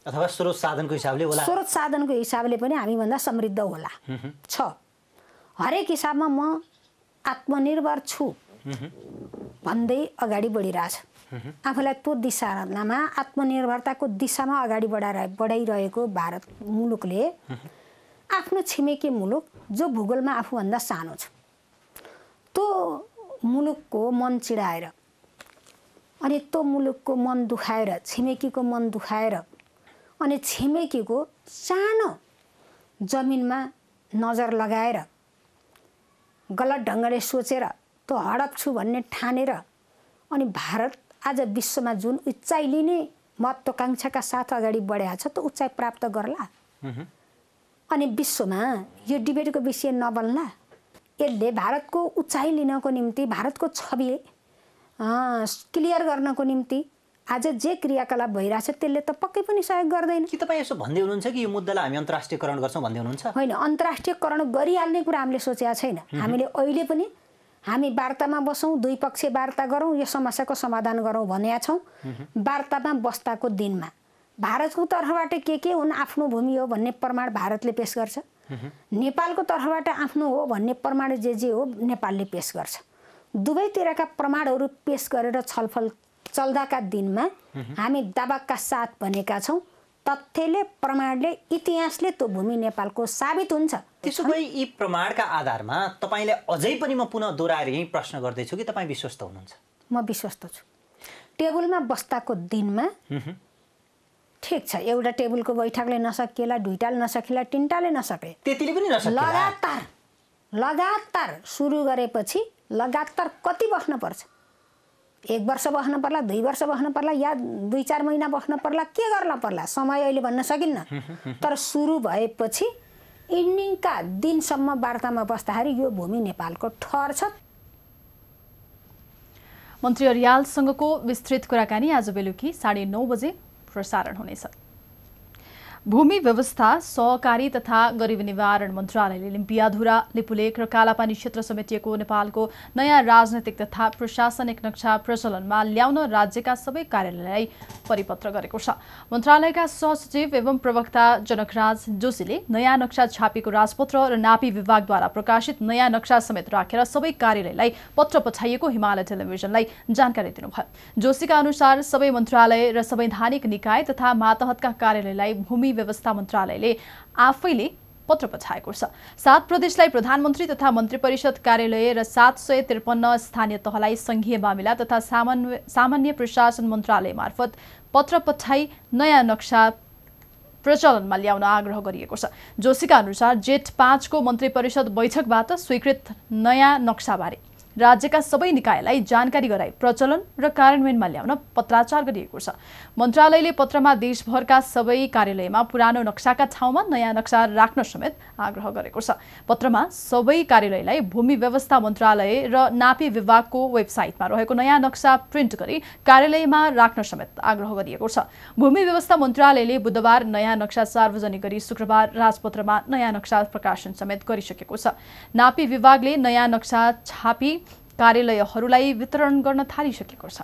S8: अथवा स्रोत साधनको हिसाबले होला।
S7: स्रोत साधनको हिसाबले पनि हामीभन्दा समृद्ध होला छ। हरेक हिसाबमा म आत्मनिर्भर छु भन्दै अगाडि बढिरहेछ। आफूलाई त्यो दिशामा आत्मनिर्भरताको दिशामा अगाडि बढाइरहेको भारत मुलुकले आफ्नो छिमेकी मुलुक जो भूगोलमा आफूभन्दा सानो छ त्यो मुलुकको मन चिडाएर अनि त्यो मुलुकको मन दुखाएर, छिमेकीको मन दुखाएर अनि छिमेकीको सानो जमिनमा नजर लगाएर गलत ढङ्गले सोचेर त्यो हडप छु भन्ने ठानेर अनि भारत आज विश्वमा जुन उचाइ लिने महत्त्वाकांक्षाका साथ अगाडि बढेको छ त्यो उचाइ प्राप्त गर्ला अनि विश्वमा यो डिबेटको विषय नबन्ला। यसले भारतको उचाइ लिनको निम्ति, भारतको छवि क्लियर गर्नको निम्ति आज जे क्रियाकलाप भइरहेछ त्यसले त पक्कै पनि सहयोग गर्दैन।
S8: के तपाईँ यसो भन्दै हुनुहुन्छ कि यो मुद्दालाई हामी अन्तर्राष्ट्रियकरण गर्छौँ भन्दै हुनुहुन्छ?
S7: होइन, अन्तर्राष्ट्रियकरण गरिहाल्ने कुरा हामीले सोचेका छैन। हामीले अहिले पनि हामी वार्तामा बसौँ, दुई पक्ष वार्ता गरौँ, यो समस्याको समाधान गरौँ भनेका छौँ। वार्तामा बस्दाको दिनमा भारतको तर्फबाट के हुन् आफ्नो भूमि हो भन्ने प्रमाण भारतले पेश गर्छ, नेपालको तर्फबाट आफ्नो हो भन्ने प्रमाण जे हो नेपालले पेश गर्छ। दुवैतिरका प्रमाणहरू पेश गरेर छलफल चल्दाका दिनमा हामी दावाका साथ भनेका छौँ तथ्यले, प्रमाणले, इतिहासले त्यो भूमि नेपालको साबित हुन्छ।
S8: त्यसो भए यी प्रमाणका आधारमा तपाईँले अझै पनि म पुनः दोहोऱ्याएर यही प्रश्न गर्दैछु कि तपाईँ विश्वस्त हुनुहुन्छ?
S7: म विश्वस्त छु। टेबलमा बस्दाको दिनमा ठिक छ, एउटा टेबलको बैठकले नसकिएला, दुईटाले नसकिएला, तिनटाले नसके,
S8: त्यतिले पनि नसके।
S7: लगातार सुरु गरेपछि लगातार कति बस्नुपर्छ 1 वर्ष बस्न पर्ला, 2 वर्ष बस्न पर्ला या 2-4 महिना बस्न पर्ला, के गर्न पर्ला समय अहिले भन्न सकिन्न। तर सुरु भएपछि इन्डिङका दिनसम्म वार्तामा बस्दाखेरि यो भूमि नेपालको ठहर छ।
S1: मन्त्री अर्यालसँगको विस्तृत कुराकानी आज बेलुकी 9:30 बजे प्रसारण हुनेछ। भूमि व्यवस्था, सहकारी तथा गरिबी निवारण मन्त्रालयले लिम्पियाधुरा, लिपुलेक र कालापानी क्षेत्र समेटिएको नेपालको नयाँ राजनैतिक तथा प्रशासनिक नक्सा प्रचलनमा ल्याउन राज्यका सबै कार्यालयलाई परिपत्र गरेको छ। मन्त्रालयका सहसचिव एवं प्रवक्ता जनकराज जोशीले नयाँ नक्सा छापिएको राजपत्र र नापी विभागद्वारा प्रकाशित नयाँ नक्सा समेत राखेर सबै कार्यालयलाई पत्र पठाइएको हिमालय टेलिभिजनलाई जानकारी दिनुभयो। जोशीका अनुसार सबै मन्त्रालय र संवैधानिक निकाय तथा मातहतका कार्यालयलाई भूमि व्यवस्था मन्त्रालयले आफैले पत्र पठाएको छ। 7 प्रदेशलाई प्रधानमन्त्री तथा मन्त्री परिषद कार्यालय र 753 स्थानीय तहलाई संघीय मामिला तथा सामान्य प्रशासन मन्त्रालय मार्फत पत्र पठाई नयाँ नक्सा प्रचलनमा ल्याउन आग्रह गरिएको छ। जोशीका अनुसार जेठ 5 को मन्त्री परिषद बैठकबाट स्वीकृत नयाँ नक्साबारे राज्यका सबै निकायलाई जानकारी गराई प्रचलन र कार्यान्वयनमा ल्याउन पत्राचार गरिएको छ। मन्त्रालयले पत्रमा देशभरका सबै कार्यालयमा पुरानो नक्साका ठाउँमा नयाँ नक्सा राख्न समेत आग्रह गरेको छ। पत्रमा सबै कार्यालयलाई भूमि व्यवस्था मन्त्रालय र नापी विभागको वेबसाइटमा रहेको नयाँ नक्सा प्रिन्ट गरी कार्यालयमा राख्न समेत आग्रह गरिएको छ। भूमि व्यवस्था मन्त्रालयले बुधबार नयाँ नक्सा सार्वजनिक गरी शुक्रबार राजपत्रमा नयाँ नक्सा प्रकाशन समेत गरिसकेको छ। नापी विभागले नयाँ नक्सा छापी कार्यालयहरूलाई वितरण गर्न थालिसकेको छ।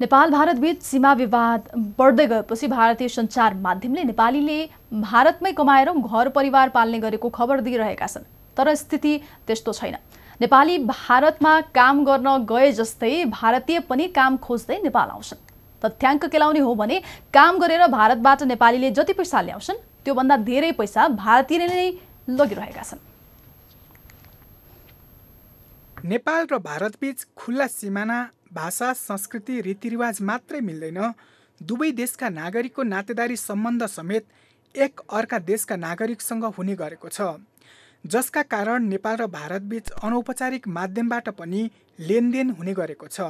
S1: नेपाल भारत बीच सीमा विवाद बढ्दै गएपछि भारतीय सञ्चार माध्यमले नेपालीले भारतमै कमाएर घर परिवार पाल्ने गरेको खबर दिइरहेका छन्। तर स्थिति त्यस्तो छैन। नेपाली भारतमा काम गर्न गए जस्तै भारतीय पनि काम खोज्दै नेपाल आउँछन्। तथ्याङ्क केलाउने हो भने काम गरेर भारतबाट नेपालीले जति पैसा ल्याउँछन् त्योभन्दा धेरै पैसा भारतीयले नै लगिरहेका छन्।
S9: नेपाल र भारतबीच खुल्ला सिमाना, भाषा, संस्कृति, रीतिरिवाज मात्रै मिल्दैन, दुवै देशका नागरिकको नातेदारी सम्बन्ध समेत एक अर्का देशका नागरिकसँग हुने गरेको छ, जसका कारण नेपाल र भारतबीच अनौपचारिक माध्यमबाट पनि लेनदेन हुने गरेको छ।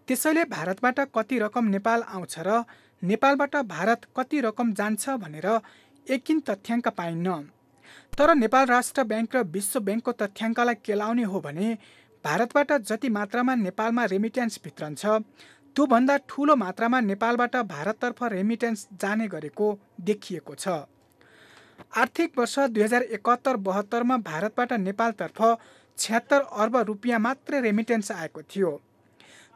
S9: त्यसैले भारतबाट कति रकम नेपाल आउँछ र नेपालबाट भारत कति रकम जान्छ भनेर एकिन तथ्याङ्क पाइन्न। तर नेपाल राष्ट्र ब्याङ्क र विश्व ब्याङ्कको तथ्याङ्कलाई केलाउने हो भने भारतबाट जति मात्रामा नेपालमा रेमिट्यान्स भित्रन्छ त्योभन्दा ठूलो मात्रामा नेपालबाट भारततर्फ रेमिट्यान्स जाने गरेको देखिएको छ। आर्थिक वर्ष 2071-72 मा भारतबाट नेपालतर्फ 76 अर्ब रुपियाँ मात्रै रेमिट्यान्स आएको थियो।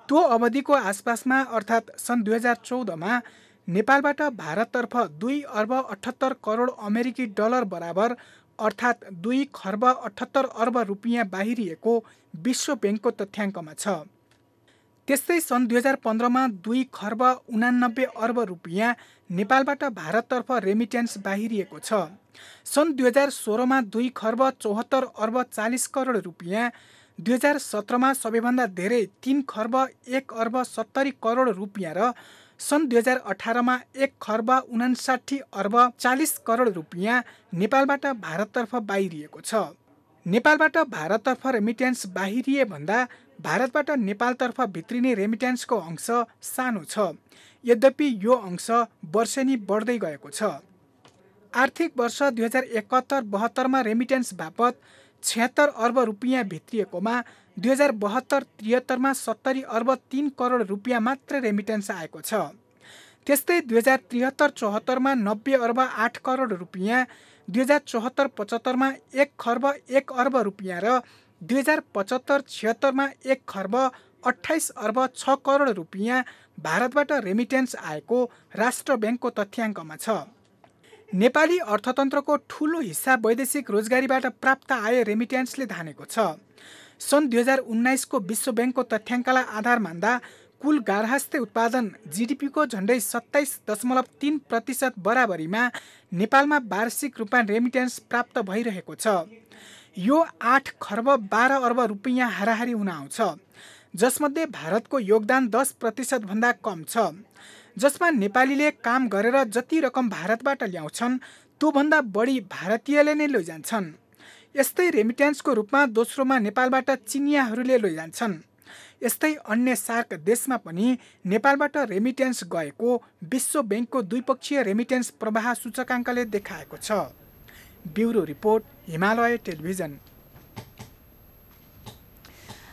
S9: त्यो अवधिको आसपासमा अर्थात् सन् 2014 मा नेपालबाट भारततर्फ 2 अर्ब 78 करोड अमेरिकी डलर बराबर अर्थात् 2 खर्ब 78 अर्ब रुपियाँ बाहिरिएको विश्व ब्याङ्कको तथ्याङ्कमा छ। त्यस्तै सन् 2015 मा 2 खर्ब 89 अर्ब रुपियाँ नेपालबाट भारततर्फ रेमिट्यान्स बाहिरिएको छ। सन् 2016 मा 2 खर्ब 74 अर्ब 40 करोड रुपियाँ, 2017 मा सबैभन्दा धेरै 3 खर्ब 1 अर्ब 70 करोड रुपियाँ र सन् 2018 मा 1 खर्ब 59 अर्ब 40 करोड रुपियाँ नेपालबाट भारततर्फ बाहिरिएको छ। नेपालबाट भारततर्फ रेमिट्यान्स बाहिरिए भन्दा भारतबाट नेपालतर्फ भित्रिने रेमिट्यान्सको अंश सानो छ। यद्यपि यो अंश वर्षेनी बढ्दै गएको छ। आर्थिक वर्ष 2071-72 मा रेमिट्यान्स बापत 76 अर्ब रुपियाँ भित्रिएकोमा 2072-73 मा 70 अर्ब 3 करोड रुपियाँ मात्र रेमिट्यान्स आएको छ। त्यस्तै 2073-74 मा 90 अर्ब 8 करोड रुपियाँ, 2074-75 मा 1 खर्ब 1 अर्ब रुपियाँ र 2075-76 मा 1 खर्ब 28 अर्ब 6 करोड रुपियाँ भारतबाट रेमिट्यान्स आएको राष्ट्र ब्याङ्कको तथ्याङ्कमा छ। नेपाली अर्थतन्त्रको ठूलो हिस्सा वैदेशिक रोजगारीबाट प्राप्त आय रेमिट्यान्सले धानेको छ। सन् 2019 को विश्व ब्याङ्कको तथ्याङ्कलाई आधार मान्दा कुल गार्हस्थ्य उत्पादन जीडीपीको झण्डै 27.3% बराबरीमा नेपालमा वार्षिक रूपमा रेमिट्यान्स प्राप्त भइरहेको छ। यो 8 खर्ब 12 अर्ब रुपियाँ हाराहारी हुन आउँछ, जसमध्ये भारतको योगदान 10% भन्दा कम छ। जसमा नेपालीले काम गरेर जति रकम भारतबाट ल्याउँछन् त्योभन्दा बढी भारतीयले नै लैजान्छन्। यस्तै रेमिट्यान्सको रूपमा दोस्रोमा नेपालबाट चिनियाहरूले लैजान्छन्। यस्तै अन्य सार्क देशमा पनि नेपालबाट रेमिट्यान्स गएको विश्व ब्याङ्कको द्विपक्षीय रेमिट्यान्स प्रवाह सूचकाङ्कले देखाएको छ। Bureau report, Himalaya television.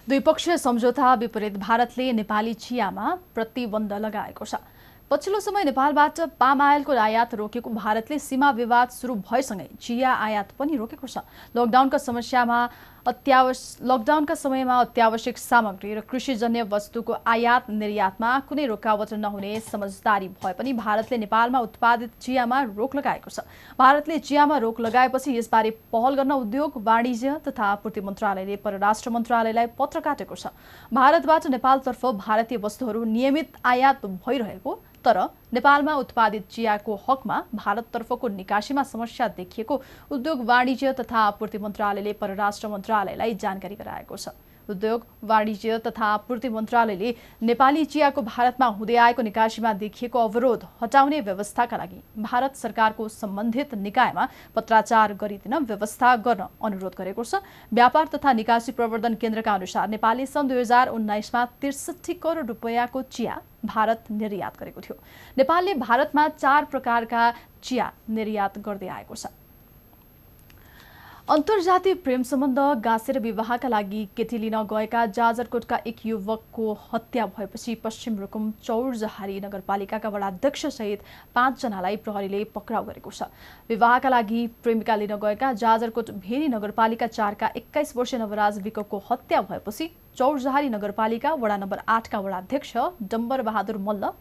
S1: द्विपक्षीय सम्झौता विपरीत भारतले नेपाली चियामा प्रतिबन्ध लगाएको छ। पछिल्लो समय नेपालबाट पाम आयलको आयात रोकेको भारतले सीमा विवाद सुरु भएसँगै चिया आयात पनि रोकेको छ। लकडाउनका समयमा अत्यावश्यक सामग्री र कृषिजन्य वस्तुको आयात निर्यातमा कुनै रोकावट नहुने समझदारी भए पनि भारतले नेपालमा उत्पादित चियामा रोक लगाएको छ। भारतले चियामा रोक लगाएपछि यसबारे पहल गर्न उद्योग, वाणिज्य तथा आपूर्ति मन्त्रालयले परराष्ट्र मन्त्रालयलाई पत्र काटेको छ। भारतबाट नेपालतर्फ भारतीय वस्तुहरू नियमित आयात भइरहेको तर नेपालमा उत्पादित चियाको हकमा भारततर्फको निकासीमा समस्या देखिएको उद्योग, वाणिज्य तथा आपूर्ति मन्त्रालयले परराष्ट्र मन्त्रालयलाई जानकारी गराएको छ। उद्योग, वाणिज्य तथा आपूर्ति मन्त्रालयले नेपाली चियाको भारतमा हुँदै आएको निकासीमा देखिएको अवरोध हटाउने व्यवस्थाका लागि भारत सरकारको सम्बन्धित निकायमा पत्राचार गरिदिन व्यवस्था गर्न अनुरोध गरेको छ। व्यापार तथा निकासी प्रवर्धन केन्द्रका अनुसार नेपालले सन् 2019मा 63 करोड रुपैयाँको चिया भारत निर्यात गरेको थियो। नेपालले भारतमा 4 प्रकारका चिया निर्यात गर्दै आएको छ। अन्तर्जातीय प्रेम सम्बन्ध गाँसेर विवाहका लागि केटी लिन गएका जाजरकोटका एक युवकको हत्या भएपछि पश्चिम रुकुम चौरजहारी नगरपालिकाका वडाध्यक्ष सहित 5 जनालाई प्रहरीले पक्राउ गरेको छ। विवाहका लागि प्रेमिका लिन गएका जाजरकोट भेरी नगरपालिका 4 का 21 वर्षीय नवराज विकको हत्या भएपछि चौरजहारी नगरपालिका वडा नम्बर 8 का वडाध्यक्ष डम्बर बहादुर मल्ल,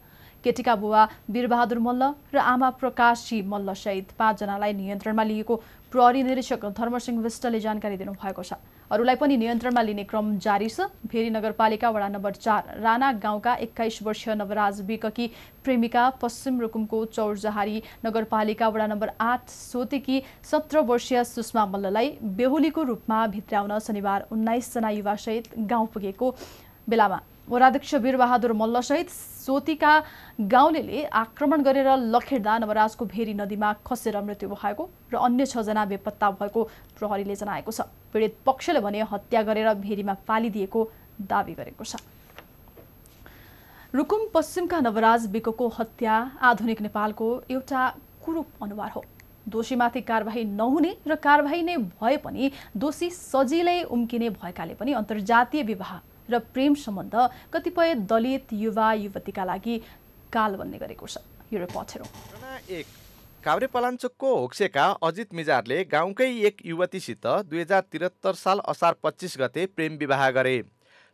S1: केटीका बुवा वीरबहादुर मल्ल र आमा प्रकाशजी मल्ल सहित 5 जनालाई नियन्त्रणमा लिएको प्रहरी निरीक्षक धर्मसिंह विष्टले जानकारी दिनुभएको छ। अरूलाई पनि नियन्त्रणमा लिने क्रम जारी छ। भेरी नगरपालिका वडा नम्बर 4 राणा गाउँका 21 वर्षीय नवराज विककी प्रेमिका, पश्चिम रुकुमको चौरजहारी नगरपालिका वडा नम्बर 8 सोतेकी 17 वर्षीय सुषमा मल्ललाई बेहुलीको रूपमा भित्र्याउन शनिबार 19 जना युवा सहित गाउँ पुगेको बेलामा वडाध्यक्ष वीरबहादुर मल्ल सहित सोतीका गाउँलेले आक्रमण गरेर लखेड्दा नवराजको भेरी नदीमा खसेर मृत्यु भएको र अन्य 6 जना बेपत्ता भएको प्रहरीले जनाएको छ। पीडित पक्षले भने हत्या गरेर भेरीमा फालिदिएको दावी गरेको छ। रुकुम पश्चिमका नवराज विकको हत्या आधुनिक नेपालको एउटा कुरूप अनुहार हो। दोषीमाथि कारबाही नहुने र कारबाही नै भए पनि दोषी सजिलै उम्किने भएकाले पनि अन्तर्जातीय विवाह र प्रेम सम्बन्ध कतिपय दलित युवा युवतीका लागि काल बन्ने गरेको छ। यो रिपोर्ट हेरौँ।
S10: काभ्रेपलाञ्चोकको होक्सेका अजित मिजारले गाउँकै एक युवतीसित 2073 साल असार 25 गते प्रेम विवाह गरे।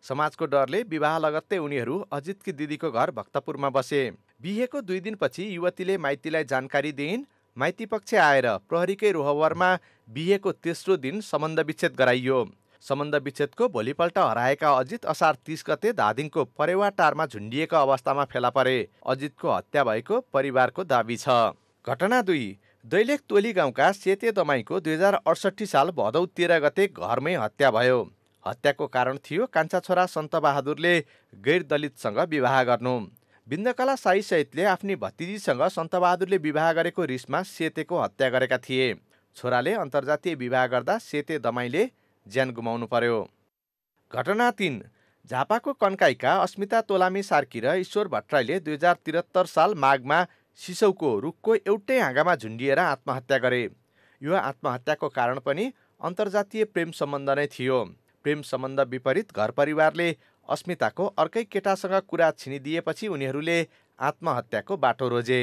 S10: समाजको डरले विवाह लगत्तै उनीहरू अजितकी दिदीको घर भक्तपुरमा बसे। बिहेको 2 दिनपछि युवतीले माइतीलाई जानकारी दिइन्। माइती पक्ष आएर प्रहरीकै रोहवरमा बिहेको तेस्रो दिन सम्बन्ध विच्छेद गराइयो। सम्बन्ध विच्छेदको भोलिपल्ट हराएका अजित असार 30 गते धादिङको परेवाटारमा झुन्डिएका अवस्थामा फेला परे। अजितको हत्या भएको परिवारको दाबी छ। घटना 2 दैलेख तोली गाउँका सेते दमाईको 2068 साल भदौ 13 गते घरमै हत्या भयो। हत्याको कारण थियो कान्छा छोरा सन्त बहादुरले गैर दलितसँग विवाह गर्नु। बिन्दकला साई सहितले आफ्नी भतिजीसँग सन्त बहादुरले विवाह गरेको रिसमा सेतेको हत्या गरेका थिए। छोराले अन्तर्जातीय विवाह गर्दा सेते दमाईले ज्यान गुमाउनु पर्यो। घटना 3 झापाको कन्काईका अस्मिता तोलामी सार्की र ईश्वर भट्टराईले 2073 साल माघमा सिसौको रुखको एउटै हाँगामा झुन्डिएर आत्महत्या गरे। यो आत्महत्याको कारण पनि अन्तर्जातीय प्रेम सम्बन्ध नै थियो। प्रेम सम्बन्ध विपरीत घर परिवारले अस्मिताको अर्कै केटासँग कुरा छिनिदिएपछि उनीहरूले आत्महत्याको बाटो रोजे।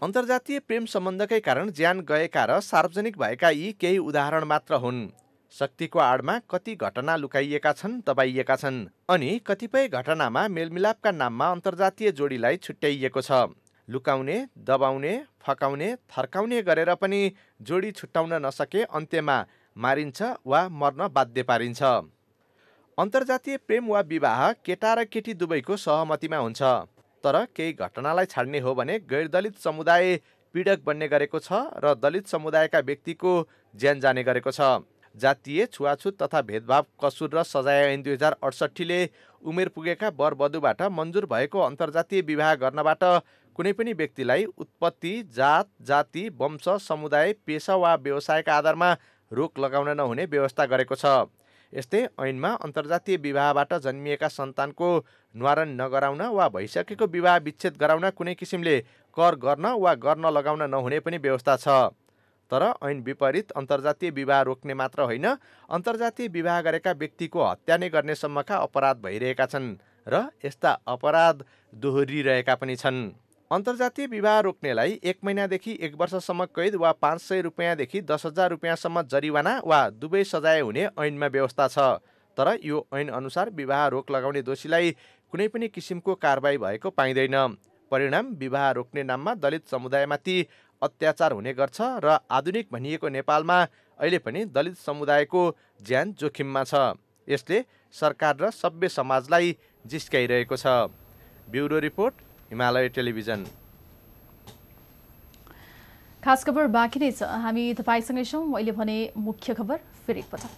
S10: अन्तर्जातीय प्रेम सम्बन्धकै कारण ज्यान गएका र सार्वजनिक भएका यी केही उदाहरण मात्र हुन्। शक्तिको आडमा कति घटना लुकाइएका छन्, दबाइएका छन् अनि कतिपय घटनामा मेलमिलापका नाममा अन्तर्जातीय जोडीलाई छुट्याइएको छ। लुकाउने, दबाउने, फकाउने, थर्काउने गरेर पनि जोडी छुट्याउन नसके अन्त्यमा मारिन्छ वा मर्न बाध्य पारिन्छ। अन्तर्जातीय प्रेम वा विवाह केटा र केटी दुवैको सहमतिमा हुन्छ। तर केही घटनालाई छाड्ने हो भने गैर दलित समुदाय पीडक बन्ने गरेको छ र दलित समुदायका व्यक्तिको ज्यान जाने गरेको छ। जातीय छुवाछुत तथा भेदभाव कसुर र सजाय ऐन 2068 ले उमेर पुगेका वर-वधुबाट मन्जुर भएको अन्तर्जातीय विवाह गर्नबाट कुनै पनि व्यक्तिलाई उत्पत्ति, जात, जाति, वंश, समुदाय, पेशा वा व्यवसायका आधारमा रोक लगाउन नहुने व्यवस्था गरेको छ। यस्तै ऐनमा अन्तर्जातीय विवाहबाट जन्मिएका सन्तानको न्वारण नगराउन वा भइसकेको विवाह विच्छेद गराउन कुनै किसिमले कर गर्न वा गर्न लगाउन नहुने पनि व्यवस्था छ। तर ऐन विपरीत अन्तर्जातीय विवाह रोक्ने मात्र होइन, अन्तर्जातीय विवाह गरेका व्यक्तिको हत्या नै गर्ने सम्मका अपराध भइरहेका छन् र यस्ता अपराध दोहोरिरहेका पनि छन्। अन्तर्जातीय विवाह रोक्नेलाई 1 महिनादेखि 1 वर्षसम्म कैद वा 500 रुपियाँदेखि 10,000 रुपियाँसम्म जरिवाना वा दुवै सजाय हुने ऐनमा व्यवस्था छ। तर यो ऐन अनुसार विवाह रोक लगाउने दोषीलाई कुनै पनि किसिमको कारबाही भएको पाइँदैन। परिणाम विवाह रोक्ने नाममा दलित समुदायमाथि अत्याचार हुने गर्छ र आधुनिक भनिएको नेपालमा अहिले पनि दलित समुदायको ज्यान जोखिममा छ। यसले सरकार र सभ्य समाजलाई जिस्काइरहेको छ। Bureau report, Himalaya television.
S1: खास खबर बाँकी नै छ, हामी तपाईसँगै छौँ। अहिले भने मुख्य खबर फेरि एकपटक।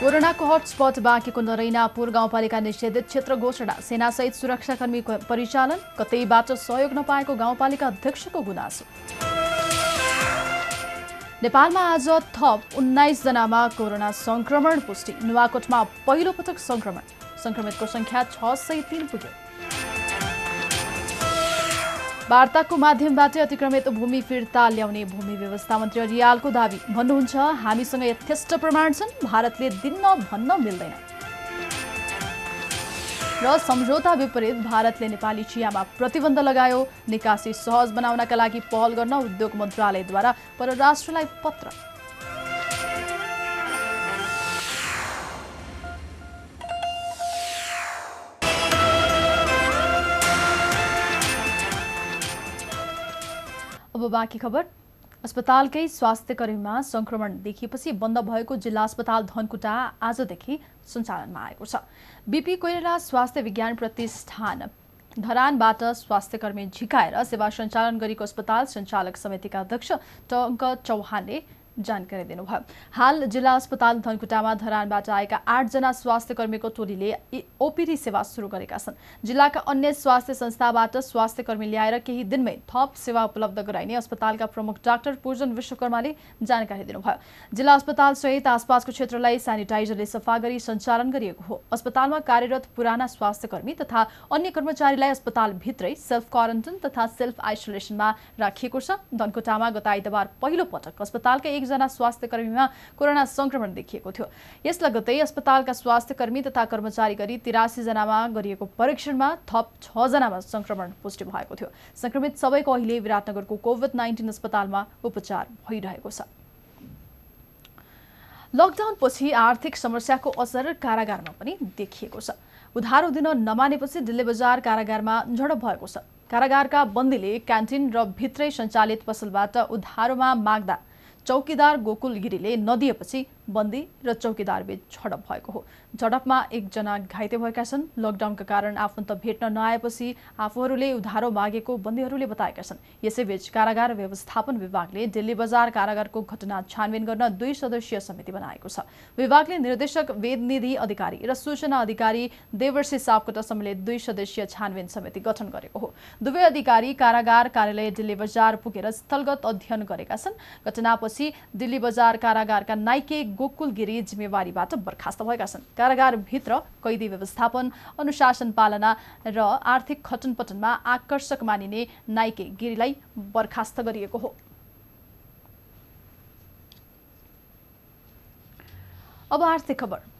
S1: कोरोनाको हटस्पट बाँकेको नरैनापुर गाउँपालिका निषेधित क्षेत्र घोषणा, सेनासहित सुरक्षाकर्मी परिचालन, कतैबाट सहयोग नपाएको गाउँपालिका अध्यक्षको गुनासो। नेपालमा आज थप 19 जनामा कोरोना संक्रमण पुष्टि, नुवाकोटमा पहिलो पटक संक्रमितको संख्या 603 पुग्यो। वार्ताको माध्यमबाट अतिक्रमित भूमि फिर्ता ल्याउने भूमि व्यवस्था मन्त्री रियालको दावी, भन्नुहुन्छ हामीसँग यथेष्ट प्रमाण छन्, भारतले दिन्न भन्न मिल्दैन। र सम्झौता विपरीत भारतले नेपाली चियामा प्रतिबन्ध लगायो, निकासी सहज बनाउनका लागि पहल गर्न उद्योग मन्त्रालयद्वारा परराष्ट्रलाई पत्र। अब बाँकी खबर। अस्पतालकै स्वास्थ्यकर्मीमा संक्रमण देखिएपछि बन्द भएको जिल्ला अस्पताल धनकुटा आजदेखि सञ्चालनमा आएको छ। बीपी कोइराला स्वास्थ्य विज्ञान प्रतिष्ठान धरानबाट स्वास्थ्यकर्मी झिकाएर सेवा सञ्चालन गरेको अस्पताल सञ्चालक समितिका अध्यक्ष टङ्क चौहानले जानकारी दिनुभयो। हाल जिल्ला अस्पताल धनकुटामा धरानबाट आएका 8 जना स्वास्थ्यकर्मीको टोलीले ओपीडी सेवा सुरु गरेका छन्। जिल्लाका अन्य स्वास्थ्य संस्थाबाट स्वास्थ्यकर्मी ल्याएर केही दिनमै थप सेवा उपलब्ध गराइने अस्पतालका प्रमुख डाक्टर पूजन विश्वकर्माले जानकारी दिनुभयो। जिल्ला अस्पताल सहित आसपासको क्षेत्रलाई सेनिटाइजरले सफा गरी सञ्चालन गरिएको हो। अस्पतालमा कार्यरत पुराना स्वास्थ्यकर्मी तथा अन्य कर्मचारीलाई अस्पतालभित्रै सेल्फ क्वारेन्टाइन तथा सेल्फ आइसोलेसनमा राखिएको छ। धनकुटामा गत आइतबार पहिलो पटक अस्पतालका 1 जना स्वास्थ्यकर्मीमा कोरोना संक्रमण देखिएको थियो। यस लगत्तै अस्पतालका स्वास्थ्यकर्मी तथा कर्मचारी गरी 83 जनामा गरिएको परीक्षणमा थप 6 जनामा संक्रमण पुष्टि भएको थियो। संक्रमित सबैको अहिले विराटनगरको कोभिड-19 अस्पतालमा उपचार भइरहेको छ। लकडाउनपछि आर्थिक समस्याको असर कारागारमा पनि देखिएको छ। उधारो दिन नमानेपछि दिल्ली बजार कारागारमा झडप भएको छ। कारागारका बन्दीले क्यान्टिन र भित्रै सञ्चालित पसलबाट उधारोमा माग्दा चौकीदार गोकुल गिरीले नदिएपछि बन्दी र चौकीदार बीच झडप भएको हो। झडपमा 1 जना घाइते भएका छन्। लकडाउनका कारण आफन्त भेट्न नआएपछि आफूहरूले उधारो मागेको बन्दीहरूले बताएका छन्। यसैबीच कारागार व्यवस्थापन विभागले दिल्ली बजार कारागारको घटना छानबिन गर्न 2 सदस्यीय समिति बनाएको छ। विभागले निर्देशक वेदनिधि अधिकारी र सूचना अधिकारी देवर्षी सापकोटा सम्मिलित 2 सदस्यीय छानबिन समिति गठन गरेको हो। दुवै अधिकारी कारागार कार्यालय दिल्ली बजार पुगेर स्थलगत अध्ययन गरेका छन्। घटनापछि दिल्ली बजार कारागारका नाइके गोकुल गिरी जिम्मेवारीबाट बर्खास्त भएका छन्। कारागारभित्र कैदी व्यवस्थापन, अनुशासन पालना र आर्थिक खटनपटनमा आकर्षक मानिने नाइके गिरीलाई बर्खास्त गरिएको हो। अब आर्थिक खबर।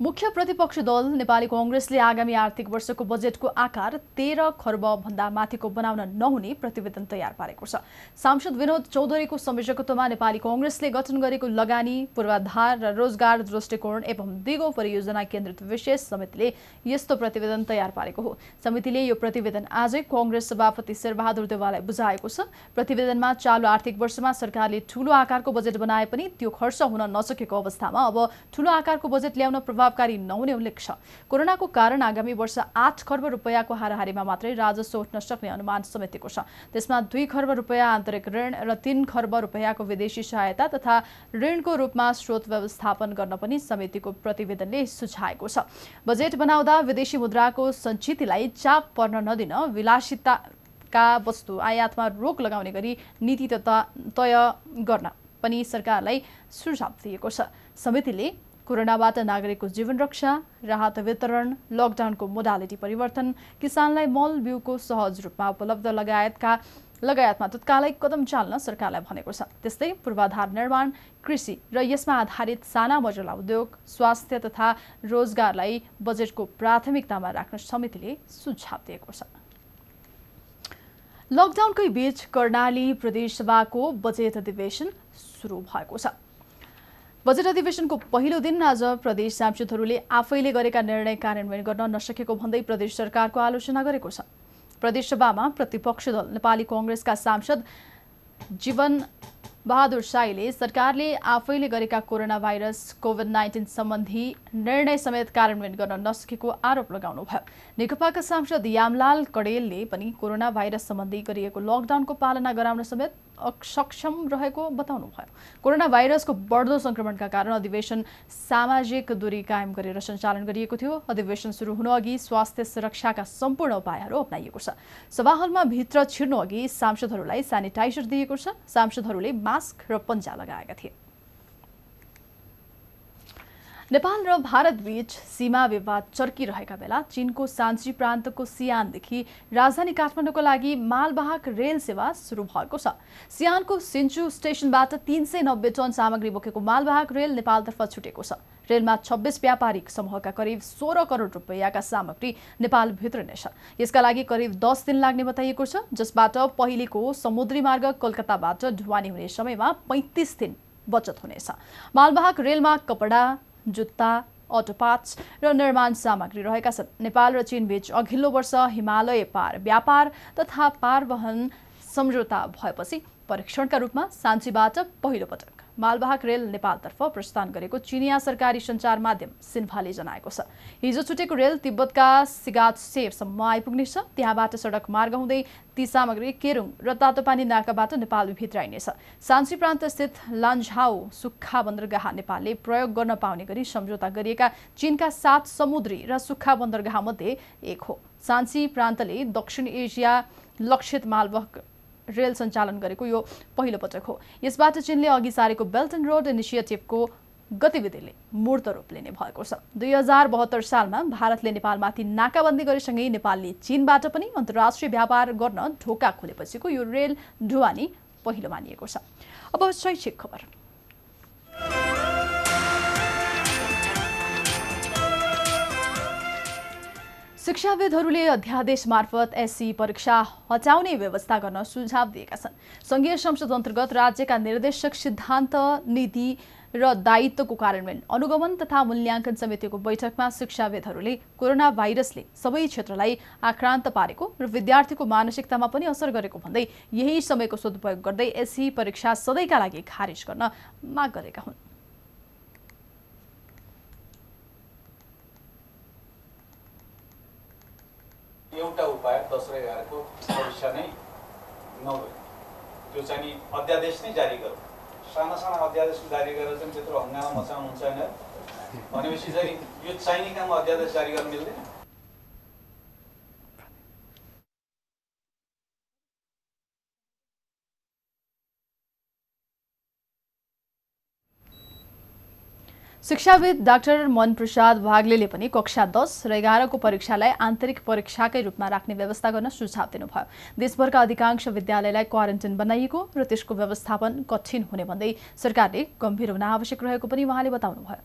S1: मुख्य प्रतिपक्ष दल नेपाली कांग्रेसले आगामी आर्थिक वर्षको बजेटको आकार 13 खर्ब भन्दा माथिको बनाउन नहुने प्रतिवेदन तयार पारेको छ। सांसद विनोद चौधरीको संयोजकत्वमा नेपाली कांग्रेसले गठन गरेको लगानी, पूर्वाधार र रोजगार दृष्टिकोण एवं दिगो परियोजना केन्द्रित विशेष समितिले यस्तो प्रतिवेदन तयार पारेको हो। समितिले यो प्रतिवेदन आजै कांग्रेस सभापति शेरबहादुर देउवालाई बुझाएको छ। प्रतिवेदनमा चालु आर्थिक वर्षमा सरकारले ठूलो आकारको बजेट बनाए पनि त्यो खर्च हुन नसकेको अवस्थामा अब ठूलो आकारको बजेट ल्याउन प्रभावकारी प्रभावकारी नहुने उल्लेख छ। कोरोनाको कारण आगामी वर्ष 8 खर्ब रुपैयाँको हाराहारीमा मात्रै राजस्व उठ्न सक्ने अनुमान समेटेको छ। त्यसमा 2 खर्ब रुपैयाँ आन्तरिक ऋण र 3 खर्ब रुपैयाँको विदेशी सहायता तथा ऋणको रूपमा स्रोत व्यवस्थापन गर्न पनि समितिको प्रतिवेदनले सुझाएको छ। बजेट बनाउँदा विदेशी मुद्राको सञ्चितलाई चाप पर्न नदिन विलासिताका वस्तु आयातमा रोक लगाउने गरी नीति तय गर्न पनि सरकारलाई सुझाव दिएको छ। समितिले कोरोनाबाट नागरिकको जीवन रक्षा, राहत वितरण, लकडाउनको मोडालिटी परिवर्तन, किसानलाई मल बिउको सहज रूपमा उपलब्ध लगायतमा तत्कालै कदम चाल्न सरकारलाई भनेको छ। त्यस्तै पूर्वाधार निर्माण, कृषि र यसमा आधारित साना मझौला उद्योग, स्वास्थ्य तथा रोजगारलाई बजेटको प्राथमिकतामा राख्न समितिले सुझाव दिएको छ। लकडाउनकै बीच कर्णाली प्रदेशसभाको बजेट अधिवेशन सुरु भएको छ। बजेट अधिवेशनको पहिलो दिन आज प्रदेश सांसदहरूले आफैले गरेका निर्णय कार्यान्वयन गर्न नसकेको भन्दै प्रदेश सरकारको आलोचना गरेको छ। प्रदेशसभामा प्रतिपक्ष दल नेपाली कांग्रेसका सांसद जीवन बहादुर साईले सरकारले आफैले गरेका कोरोना भाइरस कोभिड-19 सम्बन्धी निर्णय समेत कार्यान्वयन गर्न नसकेको आरोप लगाउनुभयो। नेकपाका सांसद यामलाल कडेलले पनि कोरोना भाइरस सम्बन्धी गरिएको लकडाउनको पालना गराउन समेत अक्षम रहेको बताउनुभयो। कोरोना भाइरसको बढ्दो संक्रमणका कारण अधिवेशन सामाजिक दूरी कायम गरेर सञ्चालन गरिएको थियो। अधिवेशन सुरु हुनु अघि स्वास्थ्य सुरक्षाका सम्पूर्ण उपायहरू अपनाइएको छ। सभाहलमा भित्र छिर्नु अघि सांसदहरूलाई सेनिटाइजर दिएको छ। सांसदहरूले मास्क र पन्जा लगाएका थिए। नेपाल र भारत बीच सीमा विवाद चर्किरहेका बेला चीनको सान्ची प्रान्तको सियानदेखि राजधानी काठमाडौँको लागि मालवाहक रेल सेवा सुरु भएको छ। सियानको सिन्चु स्टेशनबाट 390 टन सामग्री बोकेको मालवाहक रेल नेपालतर्फ छुटेको छ। रेलमा 26 व्यापारिक समूहका करिब 16 करोड रुपैयाँका सामग्री नेपाल भित्रनेछ। यसका लागि करिब 10 दिन लाग्ने बताइएको छ, जसबाट पहिलेको समुद्री मार्ग कोलकाताबाट ढुवानी हुने समयमा 35 दिन बचत हुनेछ। मालवाहक रेलमा कपडा, जुत्ता, अटो पार्ट्स र निर्माण सामग्री रहेका छन्। नेपाल र चीन बीच अघिल्लो वर्ष हिमालय पार व्यापार तथा पारवहन सम्झौता भएपछि परीक्षणका रूपमा सान्चीबाट पहिलो पटक मालवाहक रेल नेपालतर्फ प्रस्थान गरेको चिनिया सरकारी सञ्चार माध्यम सिन्भाले जनाएको छ। हिजो छुटेको रेल तिब्बतका सिगाटसेवसम्म आइपुग्नेछ। त्यहाँबाट सडक मार्ग हुँदै ती सामग्री केरुङ र तातोपानी नाकाबाट नेपाल भित्राइनेछ। सान्ची प्रान्त स्थित लान्झाउ सुक्खा बन्दरगाह नेपालले प्रयोग गर्न पाउने गरी सम्झौता गरिएका चीनका 7 समुद्री र सुक्खा बन्दरगाह मध्ये एक हो। सान्ची प्रान्तले दक्षिण एसिया लक्षित मालवाहक रेल सञ्चालन गरेको यो पहिलो पटक हो। यसबाट चीनले अघि सारेको बेल्ट एन्ड रोड इनिसिएटिभको गतिविधिले मूर्त रूप लिने भएको छ। 2072 सालमा भारतले नेपालमाथि नाकाबन्दी गरेसँगै नेपालले चीनबाट पनि अन्तर्राष्ट्रिय व्यापार गर्न ढोका खोलेपछिको यो रेल ढुवानी पहिलो मानिएको छ। अब शैक्षिक खबर। शिक्षाविदहरूले अध्यादेश मार्फत एससी परीक्षा हटाउने व्यवस्था गर्न सुझाव दिएका छन्। संघीय संसद अन्तर्गत राज्यका निर्देशक सिद्धान्त, नीति र दायित्वको कार्यान्वयन, अनुगमन तथा मूल्याङ्कन समितिको बैठकमा शिक्षाविदहरूले कोरोना भाइरसले सबै क्षेत्रलाई आक्रान्त पारेको र विद्यार्थीको मानसिकतामा पनि असर गरेको भन्दै यही समयको सदुपयोग गर्दै एससी परीक्षा सधैँका लागि खारिज गर्न माग गरेका हुन्।
S11: एउटा उपाय 10 र 11 को परीक्षा नै नगर्नु, त्यो चाहिँ अध्यादेश नै जारी गर्नु। साना साना अध्यादेश जारी गरेर चाहिँ त्यत्रो हङ्गामा मचाउनुहुन्छ हैन भनेपछि चाहिँ यो चाहिने काम अध्यादेश जारी गर्न मिल्दैन।
S1: शिक्षाविद डाक्टर मन प्रसाद वाग्लेले पनि कक्षा 10 र 11 को परीक्षालाई आन्तरिक परीक्षाकै रूपमा राख्ने व्यवस्था गर्न सुझाव दिनुभयो। देशभरका अधिकांश विद्यालयलाई क्वारेन्टाइन बनाइएको र त्यसको व्यवस्थापन कठिन हुने भन्दै सरकारले गम्भीर हुन आवश्यक रहेको पनि उहाँले बताउनुभयो।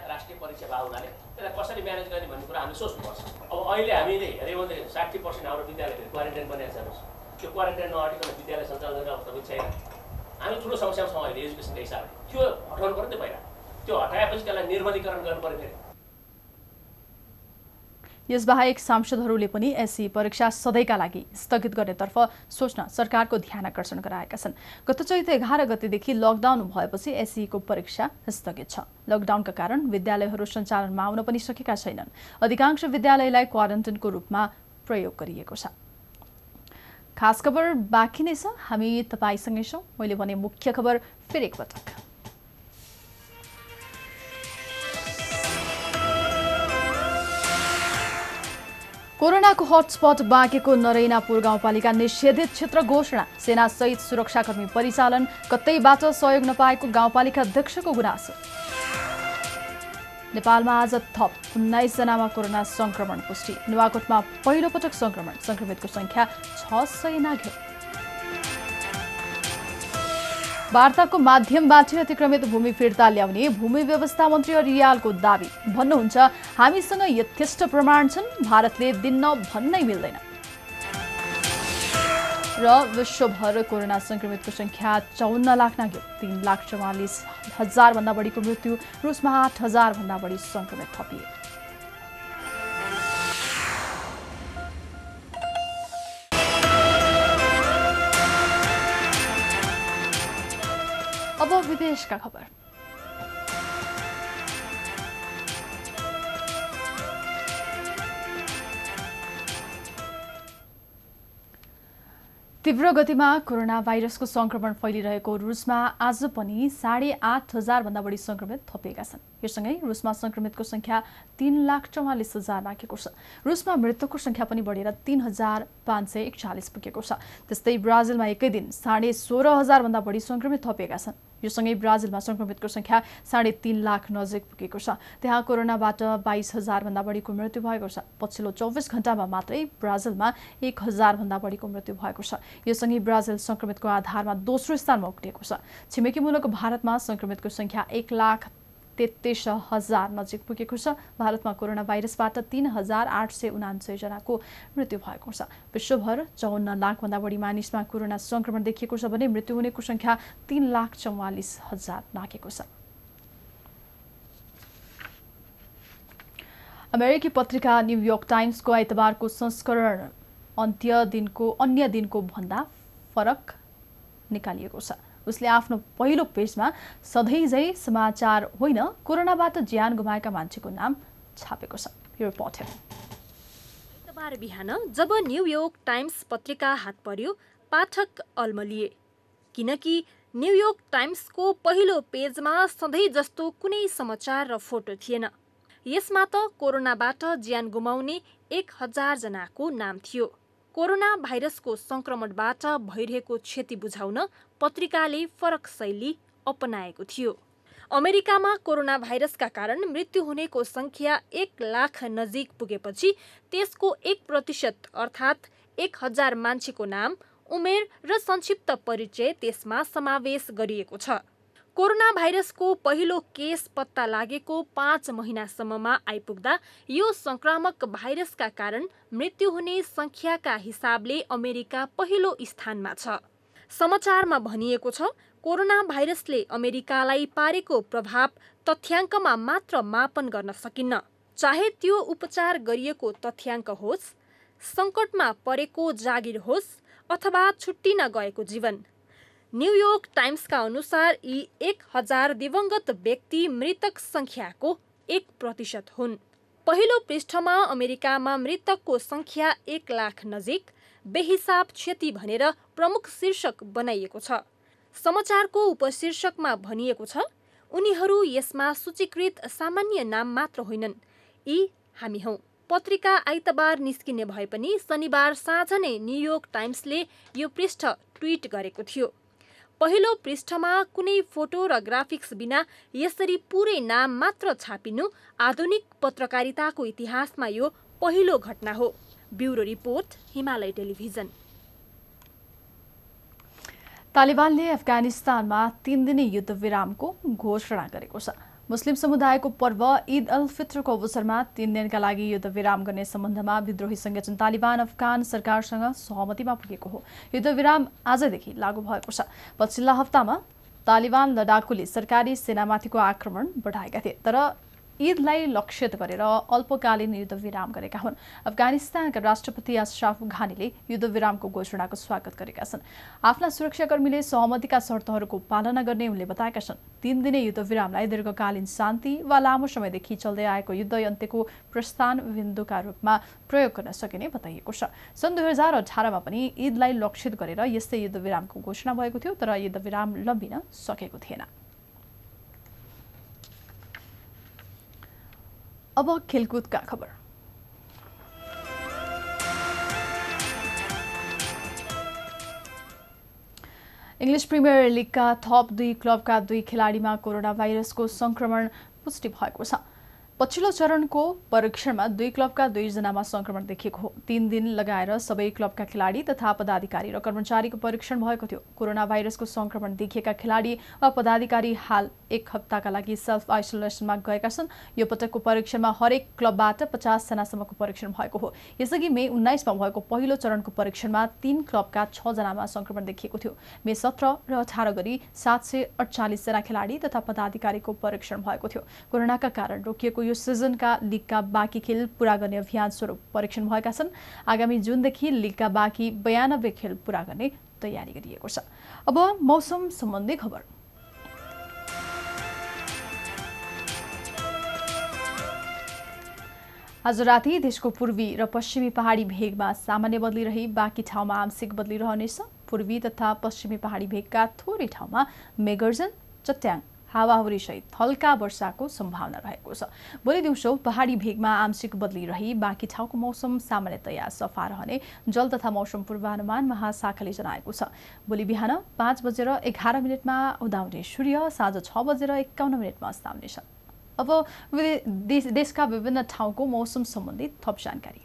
S12: राष्ट्रिय परीक्षा भयो हुनाले त्यसलाई कसरी म्यानेज गर्ने भन्ने कुरा हामी सोच्नुपर्छ। अब अहिले हामीले हेर्यो भने 60% हाम्रो विद्यालयहरू क्वारेन्टाइन बनाएको छ। त्यो क्वारेन्टाइन नहटिकन विद्यालय सञ्चालन गर्ने अवस्था पनि छैन। हामी ठुलो समस्यामा छौँ अहिले एजुकेसनको हिसाबले। त्यो हटाउनु पर्यो नि त पहिला। त्यो हटाएपछि त्यसलाई निर्मलीकरण गर्नु पर्यो। फेरि
S1: यसबाहेक सांसदहरूले पनि एसई परीक्षा सधैँका लागि स्थगित गर्नेतर्फ सोच्न सरकारको ध्यान आकर्षण गराएका छन्। गत चैत 11 गतेदेखि लकडाउन भएपछि एसईको परीक्षा स्थगित छ। लकडाउनका कारण विद्यालयहरू सञ्चालनमा आउन पनि सकेका छैनन्। अधिकांश विद्यालयलाई क्वारेन्टाइनको रूपमा प्रयोग गरिएको छ। खास खबर बाँकी नै छ, हामी तपाईसँगै छौँ। मैले भने मुख्य खबर फेरि एकपटक। कोरोनाको हटस्पट बाँकेको नरैनापुर गाउँपालिका निषेधित क्षेत्र घोषणा। सेनासहित सुरक्षाकर्मी परिचालन, कतैबाट सहयोग नपाएको गाउँपालिका अध्यक्षको गुनासो। नेपालमा आज थप 19 जनामा कोरोना संक्रमण पुष्टि। नुवाकोटमा पहिलो पटक संक्रमितको संख्या 600 नाघ्यो। वार्ताको माध्यमबाट अतिक्रमित भूमि फिर्ता ल्याउने भूमि व्यवस्था मन्त्री रियालको दावी। भन्नुहुन्छ, हामीसँग यथेष्ट प्रमाण छन्, भारतले दिन्न भन्नै मिल्दैन। र विश्वभर कोरोना संक्रमितको संख्या 54 लाख नाग्यो। 3,44,000 भन्दा बढीको मृत्यु। रुसमा 8,000 भन्दा बढी संक्रमित थपिए। अब विदेशका खबर। तीव्र गतिमा कोरोना भाइरसको संक्रमण फैलिरहेको रुसमा आज पनि 8,500 भन्दा बढी संक्रमित थपिएका छन्। यससँगै रुसमा संक्रमितको संख्या 3,44,000 नाघेको छ। रुसमा मृतकको संख्या पनि बढेर 3,541 पुगेको छ। त्यस्तै ब्राजिलमा एकै दिन 16,500 भन्दा बढी संक्रमित थपिएका छन्। योसँगै ब्राजिलमा संक्रमितको संख्या 3.5 लाख नजिक पुगेको छ। त्यहाँ कोरोनाबाट 22,000 भन्दा बढीको मृत्यु भएको छ। पछिल्लो 24 घण्टामा मात्रै ब्राजिलमा 1,000 भन्दा बढीको मृत्यु भएको छ। योसँगै ब्राजिल संक्रमितको आधारमा दोस्रो स्थानमा उक्लिएको छ। छिमेकी मुलुक भारतमा संक्रमितको संख्या 1,33,000 नजिक पुगेको छ। भारतमा कोरोना भाइरसबाट 3,879 जनाको मृत्यु भएको छ। विश्वभर 54 लाख भन्दा बढी मानिसमा कोरोना संक्रमण देखिएको छ भने मृत्यु हुनेको संख्या 3,44,000 नाघेको छ। अमेरिकी पत्रिका न्युयोर्क टाइम्सको आइतबारको संस्करण अन्य दिनको भन्दा फरक निकालिएको छ। उसले आफ्नो पहिलो पेजमा सधैँझै समाचार होइन, कोरोनाबाट ज्यान गुमाएका मान्छेको नाम छापेको छ। यो रिपोर्ट हेरौँ।
S3: आइतबार बिहान जब न्युयोर्क टाइम्स पत्रिका हात पर्यो, पाठक अल्मलिए, किनकि न्युयोर्क टाइम्सको पहिलो पेजमा सधैँ जस्तो कुनै समाचार र फोटो थिएन। यसमा त कोरोनाबाट ज्यान गुमाउने 1,000 जनाको नाम थियो। कोरोना भाइरसको संक्रमणबाट भइरहेको क्षति बुझाउन पत्रिकाले फरक शैली अपनाएको थियो। अमेरिकामा कोरोना भाइरसका कारण मृत्यु हुनेको संख्या 1 लाख नजिक पुगेपछि त्यसको 1% अर्थात् 1,000 मान्छेको नाम, उमेर र संक्षिप्त परिचय त्यसमा समावेश गरिएको छ। कोरोना भाइरसको पहिलो केस पत्ता लागेको 5 महिनासम्ममा आइपुग्दा यो संक्रामक भाइरसका कारण मृत्यु हुने संख्याका हिसाबले अमेरिका पहिलो स्थानमा छ। समाचारमा भनिएको छ, कोरोना भाइरसले अमेरिकालाई पारेको प्रभाव तथ्याङ्कमा मात्र मापन गर्न सकिन्न। चाहे त्यो उपचार गरिएको तथ्याङ्क होस्, सङ्कटमा परेको जागिर होस् अथवा छुट्टिन गएको जीवन। न्युयोर्क टाइम्सका अनुसार यी 1,000 दिवंगत व्यक्ति मृतक संख्याको 1% हुन्। पहिलो पृष्ठमा अमेरिकामा मृतकको संख्या 1 लाख नजिक, बेहिसाब क्षति भनेर प्रमुख शीर्षक बनाइएको छ। समाचारको उपशीर्षकमा भनिएको छ, उनीहरू यसमा सूचीकृत सामान्य नाम मात्र होइनन्, यी हामी हौं। पत्रिका आइतबार निस्किने भए पनि शनिबार साँझ नै न्युयोर्क टाइम्सले यो पृष्ठ ट्विट गरेको थियो। पहिलो पृष्ठमा कुनै फोटो र ग्राफिक्स बिना यसरी पुरै नाम मात्र छापिनु आधुनिक पत्रकारिताको इतिहासमा यो पहिलो घटना हो। Bureau report, Himalaya television.
S1: तालिबानले अफगानिस्तानमा 3 दिने युद्ध विरामको घोषणा गरेको छ। मुस्लिम समुदायको पर्व ईद अल फित्रको अवसरमा 3 दिनका लागि युद्ध विराम गर्ने सम्बन्धमा विद्रोही संगठन तालिबान अफगान सरकारसँग सहमतिमा पुगेको हो। युद्ध विराम आजदेखि लागू भएको छ। पछिल्ला हप्तामा तालिबान लडाकुले सरकारी सेनामाथिको आक्रमण बढाएका थिए, तर ईदलाई लक्षित गरेर अल्पकालीन युद्धविराम गरेका हुन्। अफगानिस्तानका राष्ट्रपति अशरफ घानीले युद्धविरामको घोषणाको स्वागत गरेका छन्। आफ्ना सुरक्षाकर्मीले सहमतिका शर्तहरूको पालना गर्ने उनले बताएका छन्। 3 दिने युद्धविरामलाई दीर्घकालीन शान्ति वा लामो समयदेखि चल्दै आएको युद्ध अन्त्यको प्रस्थान बिन्दुका रूपमा प्रयोग गर्न सकिने बताइएको छ। सन् 2018मा पनि ईदलाई लक्षित गरेर यस्तै युद्धविरामको घोषणा भएको थियो, तर युद्धविराम लम्बिन सकेको थिएन। अब खेलकुदका खबर। इंग्लिश प्रिमियर लीगका थप 2 क्लबका 2 खेलाडीमा कोरोना भाइरसको संक्रमण पुष्टि भएको छ। पछिल्लो चरणको परीक्षणमा 2 क्लबका 2 जनामा संक्रमण देखिएको हो। 3 दिन लगाएर सबै क्लबका खेलाडी तथा पदाधिकारी र कर्मचारीको परीक्षण भएको थियो। कोरोना भाइरसको संक्रमण देखिएका खेलाडी वा पदाधिकारी हाल 1 हप्ताका लागि सेल्फ आइसोलेसनमा गएका छन्। यो पटकको परीक्षणमा हरेक क्लबबाट 50 जनासम्मको परीक्षण भएको हो। यसअघि मे 19 मा भएको पहिलो चरणको परीक्षणमा 3 क्लबका 6 जनामा संक्रमण देखिएको थियो। मे 17 र 18 गरी 748 जना खेलाडी तथा पदाधिकारीको परीक्षण भएको थियो। कोरोनाका कारण रोकिएको यो सिजनका लीगका बाँकी खेल पूरा गर्ने अभियान स्वरूप परीक्षण भएका छन्। आगामी जुनदेखि लीगका बाँकी 92 खेल पूरा गर्ने तयारी गरिएको छ। अब मौसम सम्बन्धी खबर। आज राति देशको पूर्वी र पश्चिमी पहाडी भेगमा सामान्य बदली रही बाँकी ठाउँमा आंशिक बदली रहनेछ। पूर्वी तथा पश्चिमी पहाडी भेगका थोरै ठाउँमा मेघगर्जन, चट्याङ, हावाहुरी सहित हल्का वर्षाको सम्भावना रहेको छ। भोलि दिउँसो पहाडी भेगमा आंशिक बदली रही बाँकी ठाउँको मौसम सामान्यतया सफा रहने जल तथा मौसम पूर्वानुमान महाशाखाले जनाएको छ। भोलि बिहान 5:11 उदाउने सूर्य साँझ 6:51 अस्त आउनेछ। अब देशका विभिन्न ठाउँको मौसम सम्बन्धी थप जानकारी।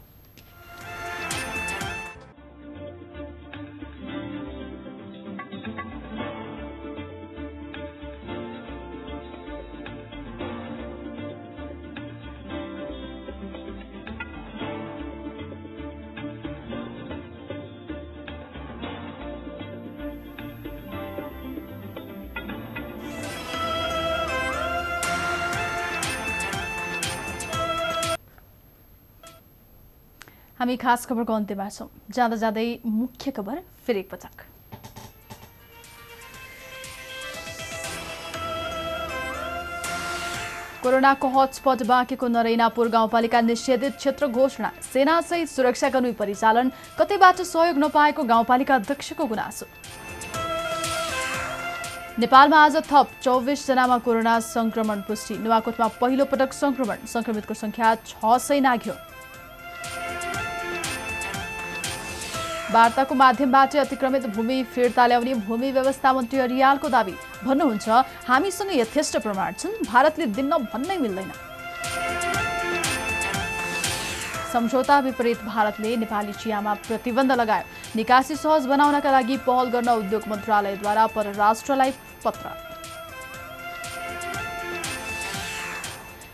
S1: हामी खास खबरको अन्त्यमा छौं। जाँदा जाँदै मुख्य खबर फेरि एकपटक। कोरोनाको हटस्पट बाँकेको नरैनापुर गाउँपालिका निषेधित क्षेत्र घोषणा। सेनासहित सुरक्षाकर्मी परिचालन, कतैबाट सहयोग नपाएको गाउँपालिका अध्यक्षको गुनासो। नेपालमा आज थप 24 जनामा कोरोना संक्रमण पुष्टि। नुवाकोटमा पहिलो पटक संक्रमण, संक्रमितको संख्या 600 नाघ्यो। वार्ताको माध्यमबाट अतिक्रमित भूमि फिर्ता ल्याउने भूमि व्यवस्था मन्त्री रियालको दावी। भन्नुहुन्छ, हामीसँग यथेष्ट प्रमाण छन्, भारतले दिन्न भन्नै मिल्दैन। सम्झौता विपरीत भारतले नेपाली चियामा प्रतिबन्ध लगायो। निकासी सहज बनाउनका लागि पहल गर्न उद्योग मन्त्रालयद्वारा परराष्ट्रलाई पत्र।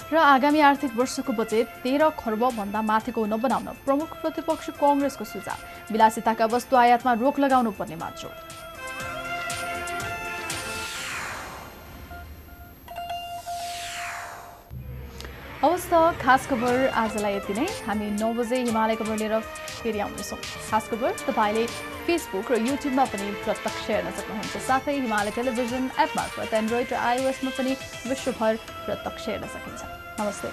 S1: र आगामी आर्थिक वर्षको बजेट 13 खर्ब भन्दा माथिको नबनाउन प्रमुख प्रतिपक्ष कांग्रेसको सुझाव। विलासिताका वस्तु आयातमा रोक लगाउनु पर्ने मात्र। हवस् त खास खबर आजलाई यति नै। हामी 9 बजे हिमालय खबर लिएर फेरि आउनेछौँ। खास खबर तपाईले फेसबुक र युट्युबमा पनि प्रत्यक्ष हेर्न सक्नुहुन्छ। साथै हिमालय टेलिभिजन एप मार्फत एन्ड्रोइड र आइओएसमा पनि विश्वभर प्रत्यक्ष हेर्न सकिन्छ। नमस्ते।